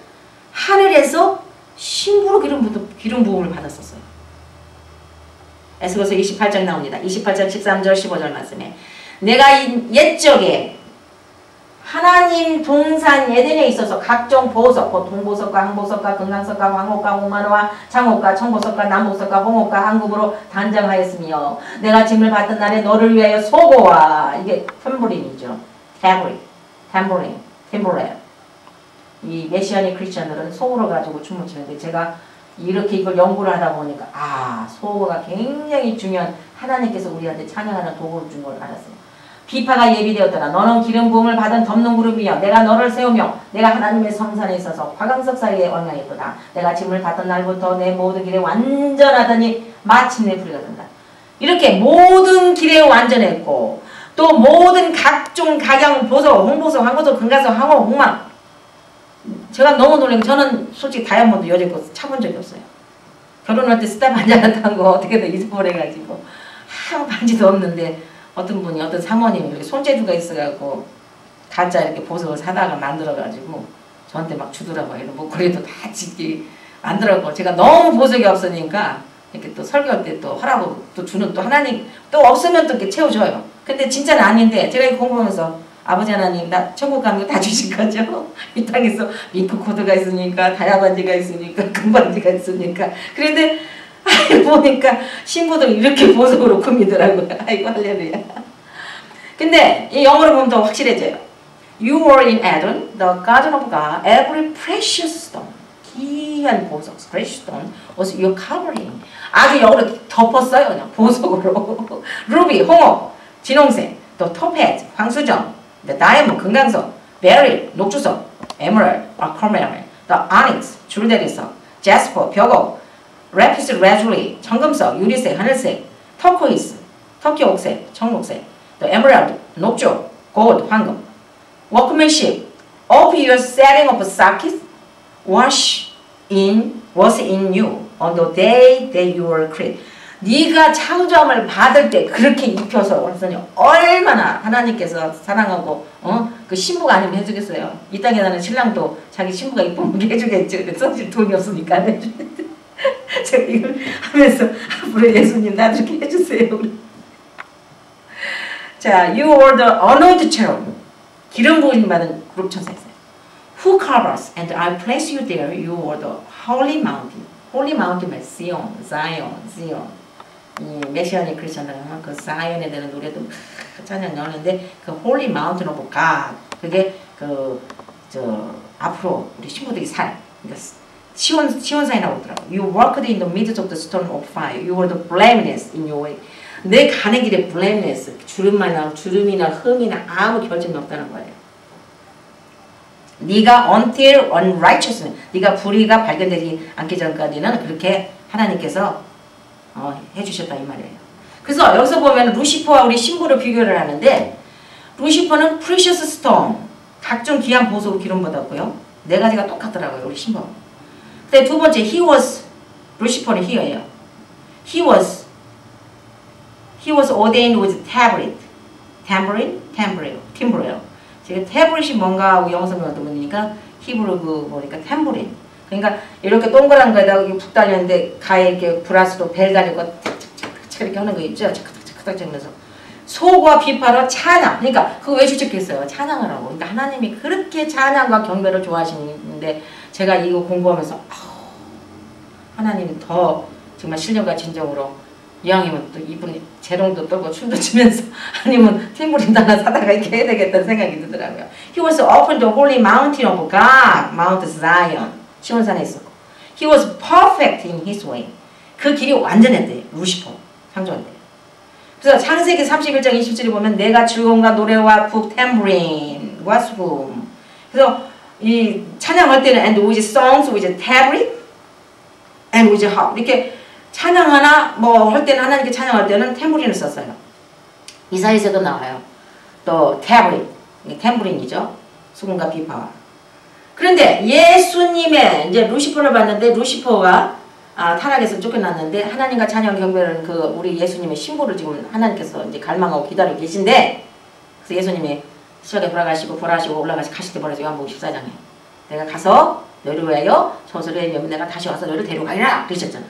하늘에서 신부로 기름 부음을 받았었어요. 에스겔서 28장 나옵니다. 28장 13절 15절 말씀에 내가 옛적에 하나님 동산 에덴에 있어서 각종 보석, 동보석과 항보석과 금강석과 황옥과 홍마노와 장옥과 청보석과 남보석과 홍옥과 한국으로 단장하였으며 내가 짐을 받던 날에 너를 위하여 소고와 이게 탬브린이죠. 탬브린. 이 메시아닉 크리스천들은 소고를 가지고 춤을 추는데 제가 이렇게 이걸 연구를 하다 보니까 소고가 굉장히 중요한 하나님께서 우리한테 찬양하는 도구를 준 걸 알았어요. 비파가 예비되었더라. 너는 기름 부음을 받은 덮는 그룹이여 내가 너를 세우며 내가 하나님의 성산에 있어서 화강석 사이에 엉망했도다. 내가 짐을 닫던 날부터 내 모든 길에 완전하더니 마침내 불이가 된다. 이렇게 모든 길에 완전했고 또 모든 각종 각양 보석, 홍보석, 황보석, 금가석, 황호, 홍망 제가 너무 놀란 게 저는 솔직히 다이아몬드 여지껏 차본 적이 없어요. 결혼할 때 스타 반지 하나 탄 거 어떻게든 잊어버려가지고 한 반지도 없는데 어떤 분이 어떤 사모님이 이렇게 손재주가 있어갖고 가짜 이렇게 보석을 사다가 만들어가지고 저한테 막 주더라고요. 이런 목걸이도 다 짓게 만들었고 제가 너무 보석이 없으니까 이렇게 또 설교할 때 또 하라고 또 주는 또 하나님 또 없으면 또 이렇게 채워줘요. 근데 진짜는 아닌데 제가 이거 공부하면서 아버지 하나님 나 천국 가는 거 다 주실 거죠? 이 땅에서 밍크 코드가 있으니까 다이아반지가 있으니까 금반지가 있으니까 그런데 보니까 신부들 이렇게 보석으로 꾸미더라고요. 아이고 할렐루야. 근데 이 영어로 보면 더 확실해져요. You were in Eden, the garden of God. Every precious stone, 귀한 보석, precious stone was your covering. 아주 영어로 덮었어요. 그냥 보석으로. 루비, 홍옥, 진홍색, 또 토페즈, 황수정, the diamond, 금강석, 베릴, 녹주석, emerald, aquamarine, the onyx, 줄대리석, jasper, 벽옥, 라피스 레줄리, 청금석, 유리색, 하늘색, 터코이스, 터키 옥색, 청록색, the emerald, 녹조, gold, 황금, workmanship, of your setting of sockets, was in you on the day that you were created. 네가 창조함을 받을 때 그렇게 입혀서 그랬더니 얼마나 하나님께서 사랑하고 그 신부가 아니면 해주겠어요. 이 땅에 사는 신랑도 자기 신부가 이쁘면 해주겠죠. 근데 사실 돈이 없으니까 안 해주는데 제가 이걸 하면서 앞으로 예수님 나도 이렇게 해주세요. 자, you were the anointed cherub. 기름 부음 받은 그룹 천사였어요. Who covers and I place you there. You were the holy mountain. holy mountain means Zion. 이 메시아닉 크리스천들은 그 사이언에 대한 노래도 찬양 나오는데 그 holy mountain of God 그게 앞으로 우리 신부들이 그러니까 시온산이 나오더라고. You walked in the midst of the storm of fire. You were the blameless in your way. 내 가는 길에 blameless 주름이나 흠이나 아무 결점이 없다는 거예요. 네가 until unrighteousness 네가 불의가 발견되지 않기 전까지는 그렇게 하나님께서 해주셨다 이 말이에요. 그래서 여기서 보면 루시퍼와 우리 신부를 비교를 하는데 루시퍼는 precious stone 각종 귀한 보석으로 기름 받았고요. 네 가지가 똑같더라고요. 우리 신부. 근데 두 번째 루시퍼는 히어예요. He was ordained with timbrel. 지금 tablet이 뭔가 하고 영어 성경을 보니까 히브리 보니까 탬브린. 그러니까 이렇게 동그란 거에다가 북 달렸는데 가에 이렇게 브라스로 벨 달리고 착착착 이렇게 하는 거 있죠. 착착착착 하면서 소고와 비파로 찬양. 그러니까 그거 왜 주책했어요? 찬양을 하고. 그러니까 하나님이 그렇게 찬양과 경배를 좋아하시는데 제가 이거 공부하면서 하나님 더 정말 신령과 진정으로 이왕이면 또 이분이 재롱도 떨고 춤도 추면서 아니면 팀브린도 하나 사다가 이렇게 해야 되겠다는 생각이 들더라고요. He was up on the holy mountain of God, Mount Zion. 시온산에 있었고. He was perfect in his way. 그 길이 완전했대요. 루시퍼. 창조한대. 그래서 창세기 31장 27절에 보면 내가 즐거움과 노래와 북 탬브린과 수금. 그래서 이 찬양할 때는 and with songs, with tabret, and with harp. 이렇게 찬양하나 뭐 할 때는 하나님께 찬양할 때는 탬브린을 썼어요. 이사야서도 나와요. 또 탬브린이죠. 수금과 비파와. 그런데 예수님의 이제 루시퍼를 봤는데 루시퍼가 타락해서 쫓겨났는데 하나님과 자녀 경배는 그 우리 예수님의 신부를 지금 하나님께서 이제 갈망하고 기다리고 계신데 그래서 예수님이 시작에 돌아가시고 부활하시고 가실 때 뭐라죠? 요한복음 14장에 내가 가서 너희를 위하여 소설에 여면 내가 다시 와서 너희를 데려가리라 그러셨잖아.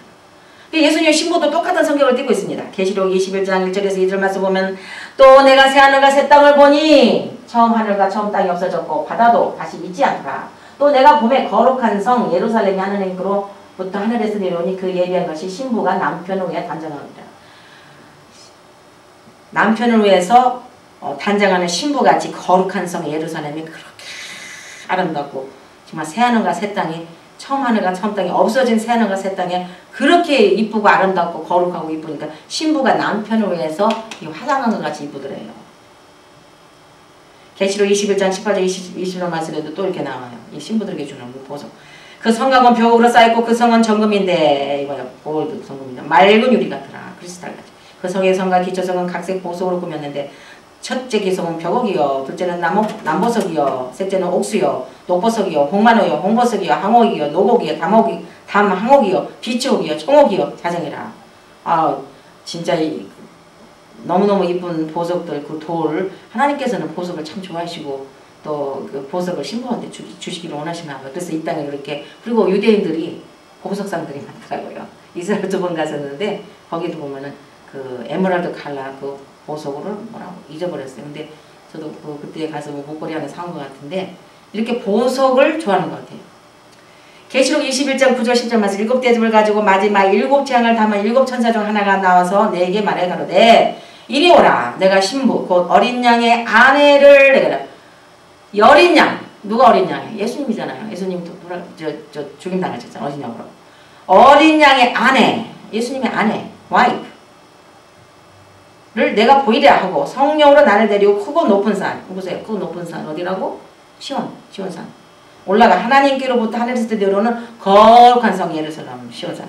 예수님의 신부도 똑같은 성경을 띠고 있습니다. 계시록 21장 1절에서 2절 말씀 보면 또 내가 새하늘과 새 땅을 보니 처음 하늘과 처음 땅이 없어졌고 바다도 다시 있지 않더라. 또 내가 봄에 거룩한 성 예루살렘이 하늘에서부터 하늘에서 내려오니 그 예비한 것이 신부가 남편을 위해 단장합니다. 남편을 위해서 단장하는 신부같이 거룩한 성 예루살렘이 그렇게 아름답고 정말 새하늘과 새 땅이 처음 하늘과 처음 땅이 없어진 새하늘과 새 땅에 그렇게 이쁘고 아름답고 거룩하고 이쁘니까 신부가 남편을 위해서 이 화장한 것 같이 이쁘더래요. 계시록 21장 18절 20절 말씀에도 또 이렇게 나와요. 이 신부들에게 주는 보석. 그 성곽은 벽으로 쌓였고 그 성은 정금인데 이거요. 골드 정금입니다. 맑은 유리 같더라. 크리스탈같이. 그 성의 성과 기초성은 각색 보석으로 꾸몄는데 첫째 기성은 벽옥이요, 둘째는 남보석이요, 셋째는 옥수요, 녹보석이요, 홍만호요, 홍보석이요, 항옥이요, 노곡이요, 담항옥이요, 비치옥이요, 청옥이요, 자정이라. 진짜 너무너무 이쁜 보석들, 그 돌, 하나님께서는 보석을 참 좋아하시고 또 그 보석을 신부한테 주시기를 원하시나 봐요. 그래서 이 땅에 그렇게, 그리고 유대인들이 보석상들이 많더라고요. 이스라엘 2번 갔었는데 거기도 보면은 그 에메랄드 칼라 그 보석으로 뭐라고 잊어버렸어요. 근데 저도 그때 가서 목걸이 하나 사온 것 같은데 이렇게 보석을 좋아하는 것 같아요. 계시록 21장 9절 10절 말씀 7대접을 가지고 마지막 7재앙을 담은 7천사 중 하나가 나와서 내게 말해 가로되 이리 오라. 내가 신부 곧 어린 양의 아내를 내게라. 어린 양. 누가 어린 양이에요? 예수님이잖아요. 예수님 죽임당하셨잖아요. 어린 양으로. 어린 양의 아내. 예수님의 아내. 와이프. 를 내가 보이랴 하고 성령으로 나를 데리고 크고 높은 산. 보세요. 크고 높은 산. 어디라고? 시온산. 올라가 하나님께로부터 하늘에서 내려오는 거룩한 성 예루살렘 시온산.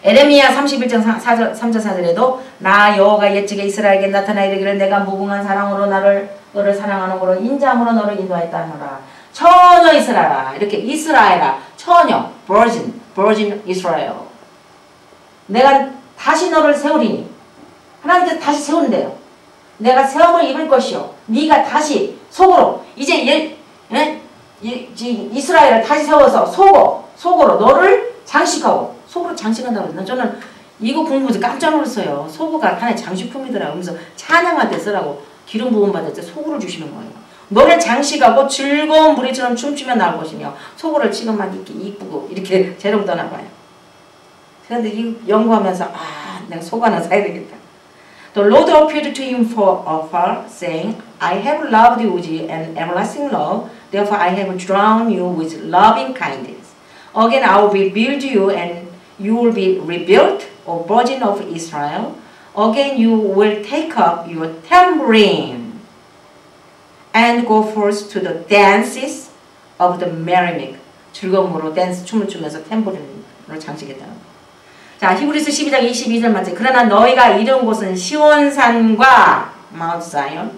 에레미야 31장 3절 4절에도 나 여호와가 옛적에 이스라엘에게 나타나 이르기를 내가 무궁한 사랑으로 너를 사랑하는 거로 인자함으로 너를 인도하였다 하노라. 처녀 이스라엘아. 이렇게 이스라엘아. 처녀. virgin 이스라엘. 내가 다시 너를 세우리니. 하나님께서 다시 세운대요. 내가 세움을 입을 것이요. 네가 다시 속으로 이제 이스라엘을 다시 세워서 속으로 너를 장식하고 속으로 장식한다고 그랬나? 저는 이거 공부해서 깜짝 놀랐어요. 속어가 하나의 장식품이더라고요. 그래서 찬양할 때 쓰라고 기름 부음 받을 때 속으로 주시는 거예요. 너를 장식하고 즐거운 무리처럼 춤추며 나올 것이며 속으로 지금만 이렇게 이쁘고 이렇게 재롱 떠나봐요. 그런데 이 연구하면서 내가 속 하나 사야 되겠다. The Lord appeared to him from afar, saying, I have loved you with an everlasting love, therefore I have drawn you with loving kindness. Again I will rebuild you, and you will be rebuilt, O Virgin of Israel. Again you will take up your tambourine and go forth to the dances of the merrymaker. 즐거움으로 춤을 추면서 탬보린으로 장식했다는 거. 자, 히브리서 12장 22절 말씀. 그러나 너희가 이른 곳은 시온산과 마운트 사이온,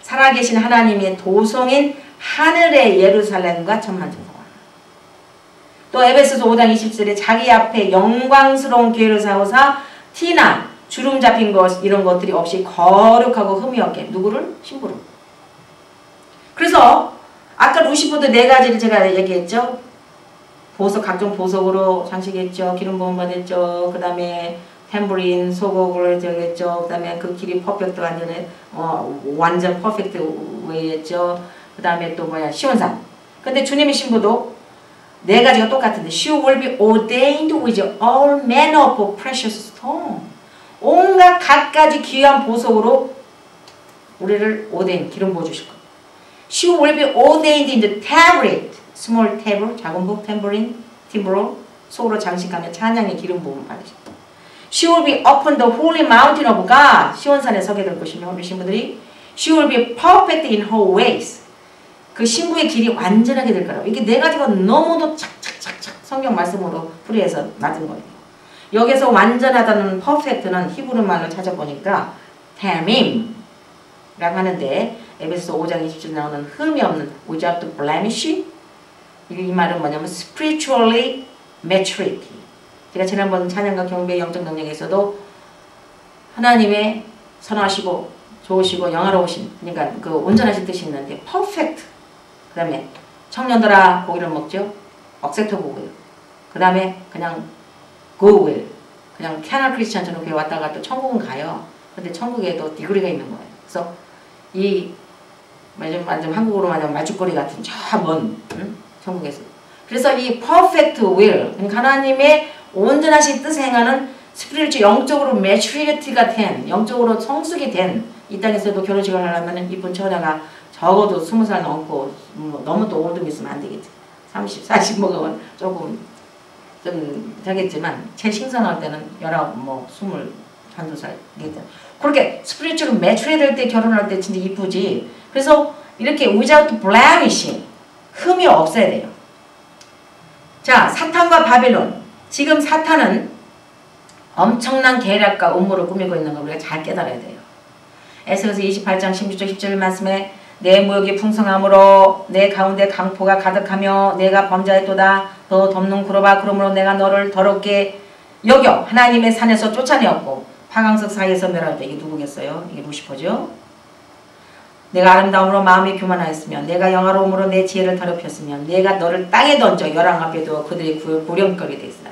살아계신 하나님의 도성인 하늘의 예루살렘과 천만천사와. 또 에베소서 5장 20절에 자기 앞에 영광스러운 기회를 사오사 티나 주름 잡힌 것 이런 것들이 없이 거룩하고 흠이 없게. 누구를? 신부를. 그래서 아까 루시퍼도 4가지를 제가 얘기했죠. 보석, 각종 보석으로 장식했죠. 기름 부음 받았죠. 그 다음에 탬브린, 소곡을 정했죠. 그 다음에 그 길이 퍼펙트 완전 퍼펙트 웨이였죠. 그 다음에 또 시온산. 근데 주님의 신부도 4가지가 똑같은데 She will be ordained with all manner of precious stone. 온갖 갖가지 귀한 보석으로 우리를 기름 부어주실 거예요. She will be ordained in the tablet. small table, 작은 북, 탬브린, 팀브로, 속으로 장식하며 찬양의 기름 부음을 받으십니다. She will be upon the holy mountain of God. 시온산에 서게 될 것이며 우리 신부들이 She will be perfect in her ways. 그 신부의 길이 완전하게 될 거라고. 이게 4가지가 너무도 착착착착 성경 말씀으로 풀이해서 맞은 거예요. 여기서 완전하다는 perfect는 히브리 말로 찾아보니까 템임 라고 하는데 에베소 5장 20절 나오는 흠이 없는 without blemish 이 말은 뭐냐면 spiritually maturity. 제가 지난번 찬양과 경배의 영적 능력에서도 하나님의 선하시고 좋으시고 영화로우신 그러니까 그 온전하신 뜻이 있는데 perfect 그 다음에 청년들아 고기를 먹죠. 억셉터 고기요. 그 다음에 그냥 go will 그냥 캐널 크리스찬처럼 교회 왔다가 또 천국은 가요. 근데 천국에도 디그리가 있는 거예요. 그래서 이 완전 한국어로 말하면 말죽거리 같은 저 먼 천국에서 그래서 이 perfect will 그러니까 하나님의 온전하신 뜻을 행하는 스피리추 영적으로 매추리티가 된 영적으로 성숙이 된 이 땅에서도 결혼식을 하려면 이쁜 처자가 적어도 20살 넘고 너무 또 올드 있으면 안 되겠지. 30, 40 먹으면 조금 좀 되겠지만 제일 신선할 때는 19, 뭐 20, 한두 살 되겠죠. 그렇게 스피리추로 매추리 될 때 결혼할 때 진짜 이쁘지. 그래서 이렇게 without blemish 흠이 없어야 돼요. 자, 사탄과 바빌론. 지금 사탄은 엄청난 계략과 음모를 꾸미고 있는 걸 우리가 잘 깨달아야 돼요. 에스겔서 28장 16절 17절 말씀에 내 무역이 풍성함으로 내 가운데 강포가 가득하며 내가 범죄했도다. 너 덮는 구로바 그러므로 내가 너를 더럽게 여겨 하나님의 산에서 쫓아내었고 파강석 사이에서 멸하였다. 이게 누구겠어요? 이게 루시퍼죠. 내가 아름다움으로 마음이 교만하였으며 내가 영화로움으로 내 지혜를 더럽혔으며 내가 너를 땅에 던져 열왕 앞에 두어 그들의 고령거리 되었으나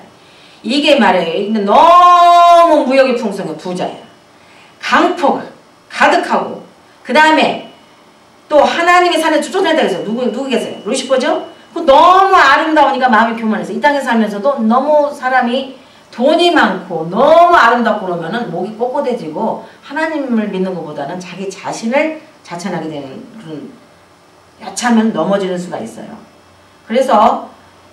이게 말이에요. 너무 무역이 풍성해 부자야. 강포가 가득하고 그 다음에 또 하나님의 산에 쫓아내다 해서 누구겠어요? 루시퍼죠? 너무 아름다우니까 마음이 교만해서 이 땅에 살면서도 너무 사람이 돈이 많고 너무 아름답고 그러면은 목이 꼿꼿해지고 하나님을 믿는 것보다는 자기 자신을 자천하게 되는 그런 여차하면 넘어지는 수가 있어요. 그래서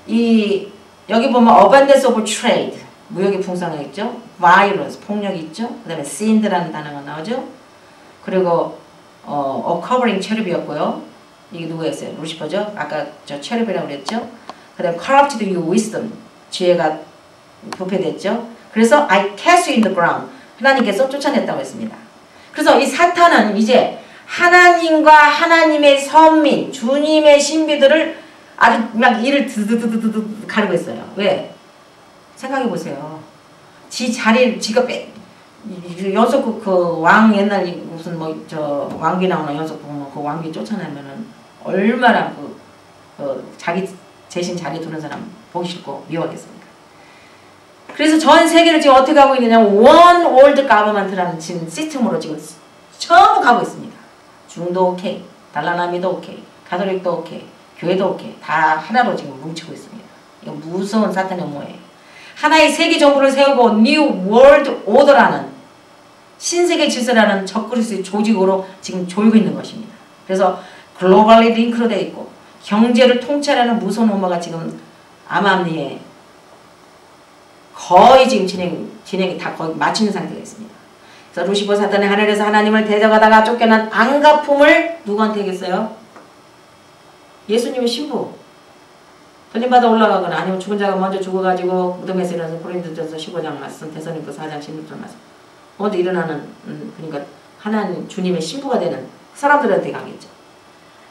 이 여기 보면 abundance of trade 무역이 풍성하겠죠. violence 폭력이 있죠. 그 다음에 sin라는 단어가 나오죠. 그리고 covering cherub이었고요. 이게 누구였어요? 루시퍼죠. 아까 저 cherub이라고 그랬죠. 그 다음에 corrupted your wisdom 지혜가 부패됐죠. 그래서 I cast you in the ground 하나님께서 쫓아냈다고 했습니다. 그래서 이 사탄은 이제 하나님과 하나님의 선민 주님의 신비들을 아주 막 이를 드드드드드 가리고 있어요. 왜? 생각해 보세요. 지 자리를 지가 연속국 그 왕 옛날 무슨 뭐 저 왕비 나오나 연속 보면 그 왕비 쫓아내면은 얼마나 자기 대신 자리 두는 사람 보기 싫고 미워하겠습니까? 그래서 전 세계를 지금 어떻게 하고 있느냐 원 월드 가버먼트라는 지금 시스템으로 지금 전부 가고 있습니다. 중도 오케이, 달라나미도 오케이, 가톨릭도 오케이, 교회도 오케이 다 하나로 지금 뭉치고 있습니다. 이거 무서운 사탄의 음모예요. 하나의 세계 정부를 세우고 뉴 월드 오더라는 신세계 질서라는 적그리스의 조직으로 지금 졸고 있는 것입니다. 그래서 글로벌리 링크로 되어 있고 경제를 통찰하는 무서운 음모가 지금 암암리에 거의 지금 진행이 다 거의 마치는 상태가 있습니다. 그래서 루시퍼 사탄의 하늘에서 하나님을 대적하다가 쫓겨난 안가품을 누구한테 얘기했어요? 예수님의 신부. 돌림받아 올라가거나 아니면 죽은 자가 먼저 죽어가지고 무덤에서 일어나서 고린도전서 15장 말씀, 데살로니가 4장 16절 말씀. 먼저 일어나는 그러니까 하나님 주님의 신부가 되는 사람들한테 가겠죠.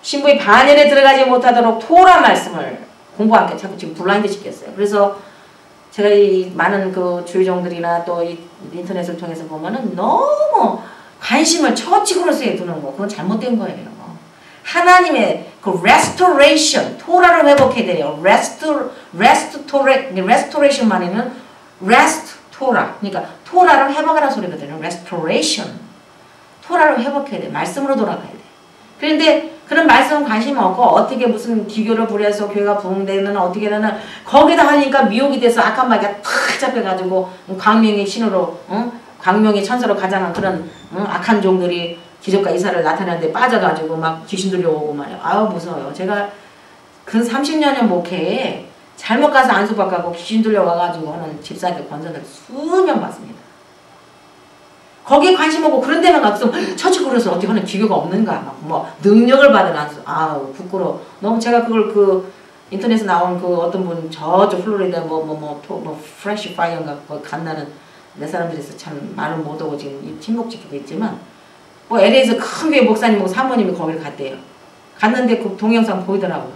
신부의 반열에 들어가지 못하도록 토라 말씀을 공부한 게 자꾸 지금 블라인드 시켰어요. 그래서 제가 이 많은 그 주의종들이나 또 이 인터넷을 통해서 보면은 너무 관심을 처치그로스에 두는 거 그건 잘못된 거예요. 하나님의 그 restoration 토라를 회복해야 돼요. restoration 말에는 rest 토라 그러니까 토라를 회복하라는 소리거든요. restoration 토라를 회복해야 돼. 말씀으로 돌아가야 돼. 그런데 그런 말씀은 관심이 없고 어떻게 무슨 기교를 부려서 교회가 부흥되는 어떻게 되는 거기다 하니까 미혹이 돼서 악한 마귀가 탁 잡혀가지고 광명의 신으로 광명의 천사로 가장한 그런 악한 종들이 기적과 이사를 나타내는데 빠져가지고 막 귀신 들려오고 말이야. 아우 무서워요. 제가 그 30년의 목회에 잘못 가서 안수박하고 귀신 들려와가지고 하는 집사님들 권선을 수년 봤습니다. 거기에 관심 없고 그런 데만 가서 처치 그래서 어떻게 하는 기교가 없는가 막 뭐 능력을 받은 안수 아우 부끄러워. 너무 제가 그걸 그 인터넷에 나온 그 어떤 분 저쪽 플로리다 뭐 프레시 파이어인가 거기 간다는 내 사람들에서 참 말은 못하고 지금 침묵 지키고 있지만 뭐 LA에서 큰 교회 목사님하고 사모님이 거기를 갔대요. 갔는데 그 동영상 보이더라고요.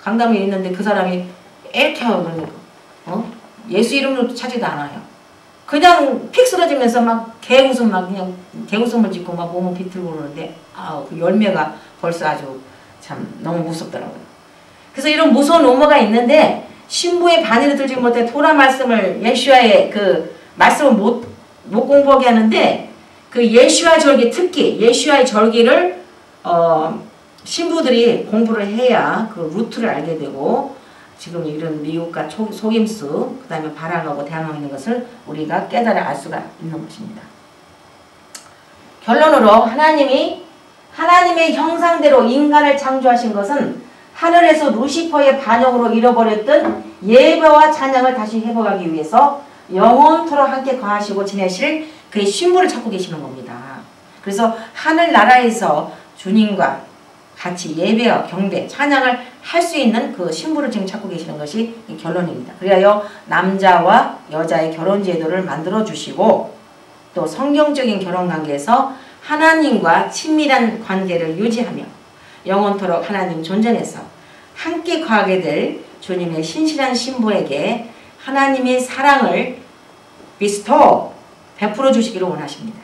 강남에 있는데 그 사람이 이렇게 하고 그러니까 예수 이름으로 차지도 않아요. 그냥 픽 쓰러지면서 막 개웃음 막 그냥 개웃음을 짓고 막 몸을 비틀고 그러는데 그 열매가 벌써 아주 참 너무 무섭더라고요. 그래서 이런 무서운 음모가 있는데 신부의 반의를 들지 못해 토라 말씀을 예수와의 그 말씀을 못 공부하게 하는데 그 예수와 절기 특히 예수와의 절기를 신부들이 공부를 해야 그 루트를 알게 되고 지금 이런 미혹과 속임수 그 다음에 발악하고 대항하고 있는 것을 우리가 깨달아 알 수가 있는 것입니다. 결론으로 하나님의 형상대로 인간을 창조하신 것은 하늘에서 루시퍼의 반역으로 잃어버렸던 예배와 찬양을 다시 회복하기 위해서 영원토록 함께 거하시고 지내실 그의 신부를 찾고 계시는 겁니다. 그래서 하늘나라에서 주님과 같이 예배와 경배, 찬양을 할 수 있는 그 신부를 지금 찾고 계시는 것이 결론입니다. 그리하여 남자와 여자의 결혼 제도를 만들어 주시고 또 성경적인 결혼 관계에서 하나님과 친밀한 관계를 유지하며 영원토록 하나님 존전에서 함께 거하게 될 주님의 신실한 신부에게 하나님의 사랑을 베풀어 주시기를 원하십니다.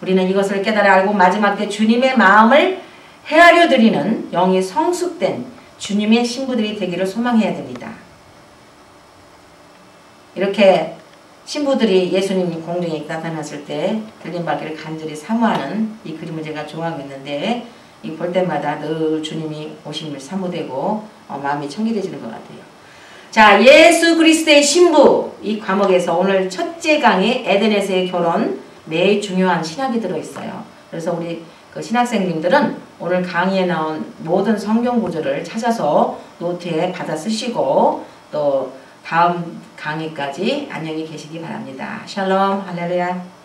우리는 이것을 깨달아 알고 마지막 때 주님의 마음을 헤아려 드리는 영이 성숙된 주님의 신부들이 되기를 소망해야 됩니다. 이렇게 신부들이 예수님이 공중에 나타났을 때 들림받기를 간절히 사모하는 이 그림을 제가 좋아하고 있는데 이 볼 때마다 늘 주님이 오심을 사모되고 마음이 청기해지는 것 같아요. 자, 예수 그리스도의 신부 이 과목에서 오늘 첫째 강의 에덴에서의 결혼 매우 중요한 신학이 들어있어요. 그래서 우리 그 신학생님들은 오늘 강의에 나온 모든 성경 구절을 찾아서 노트에 받아 쓰시고 또 다음 강의까지 안녕히 계시기 바랍니다. 샬롬 할렐루야.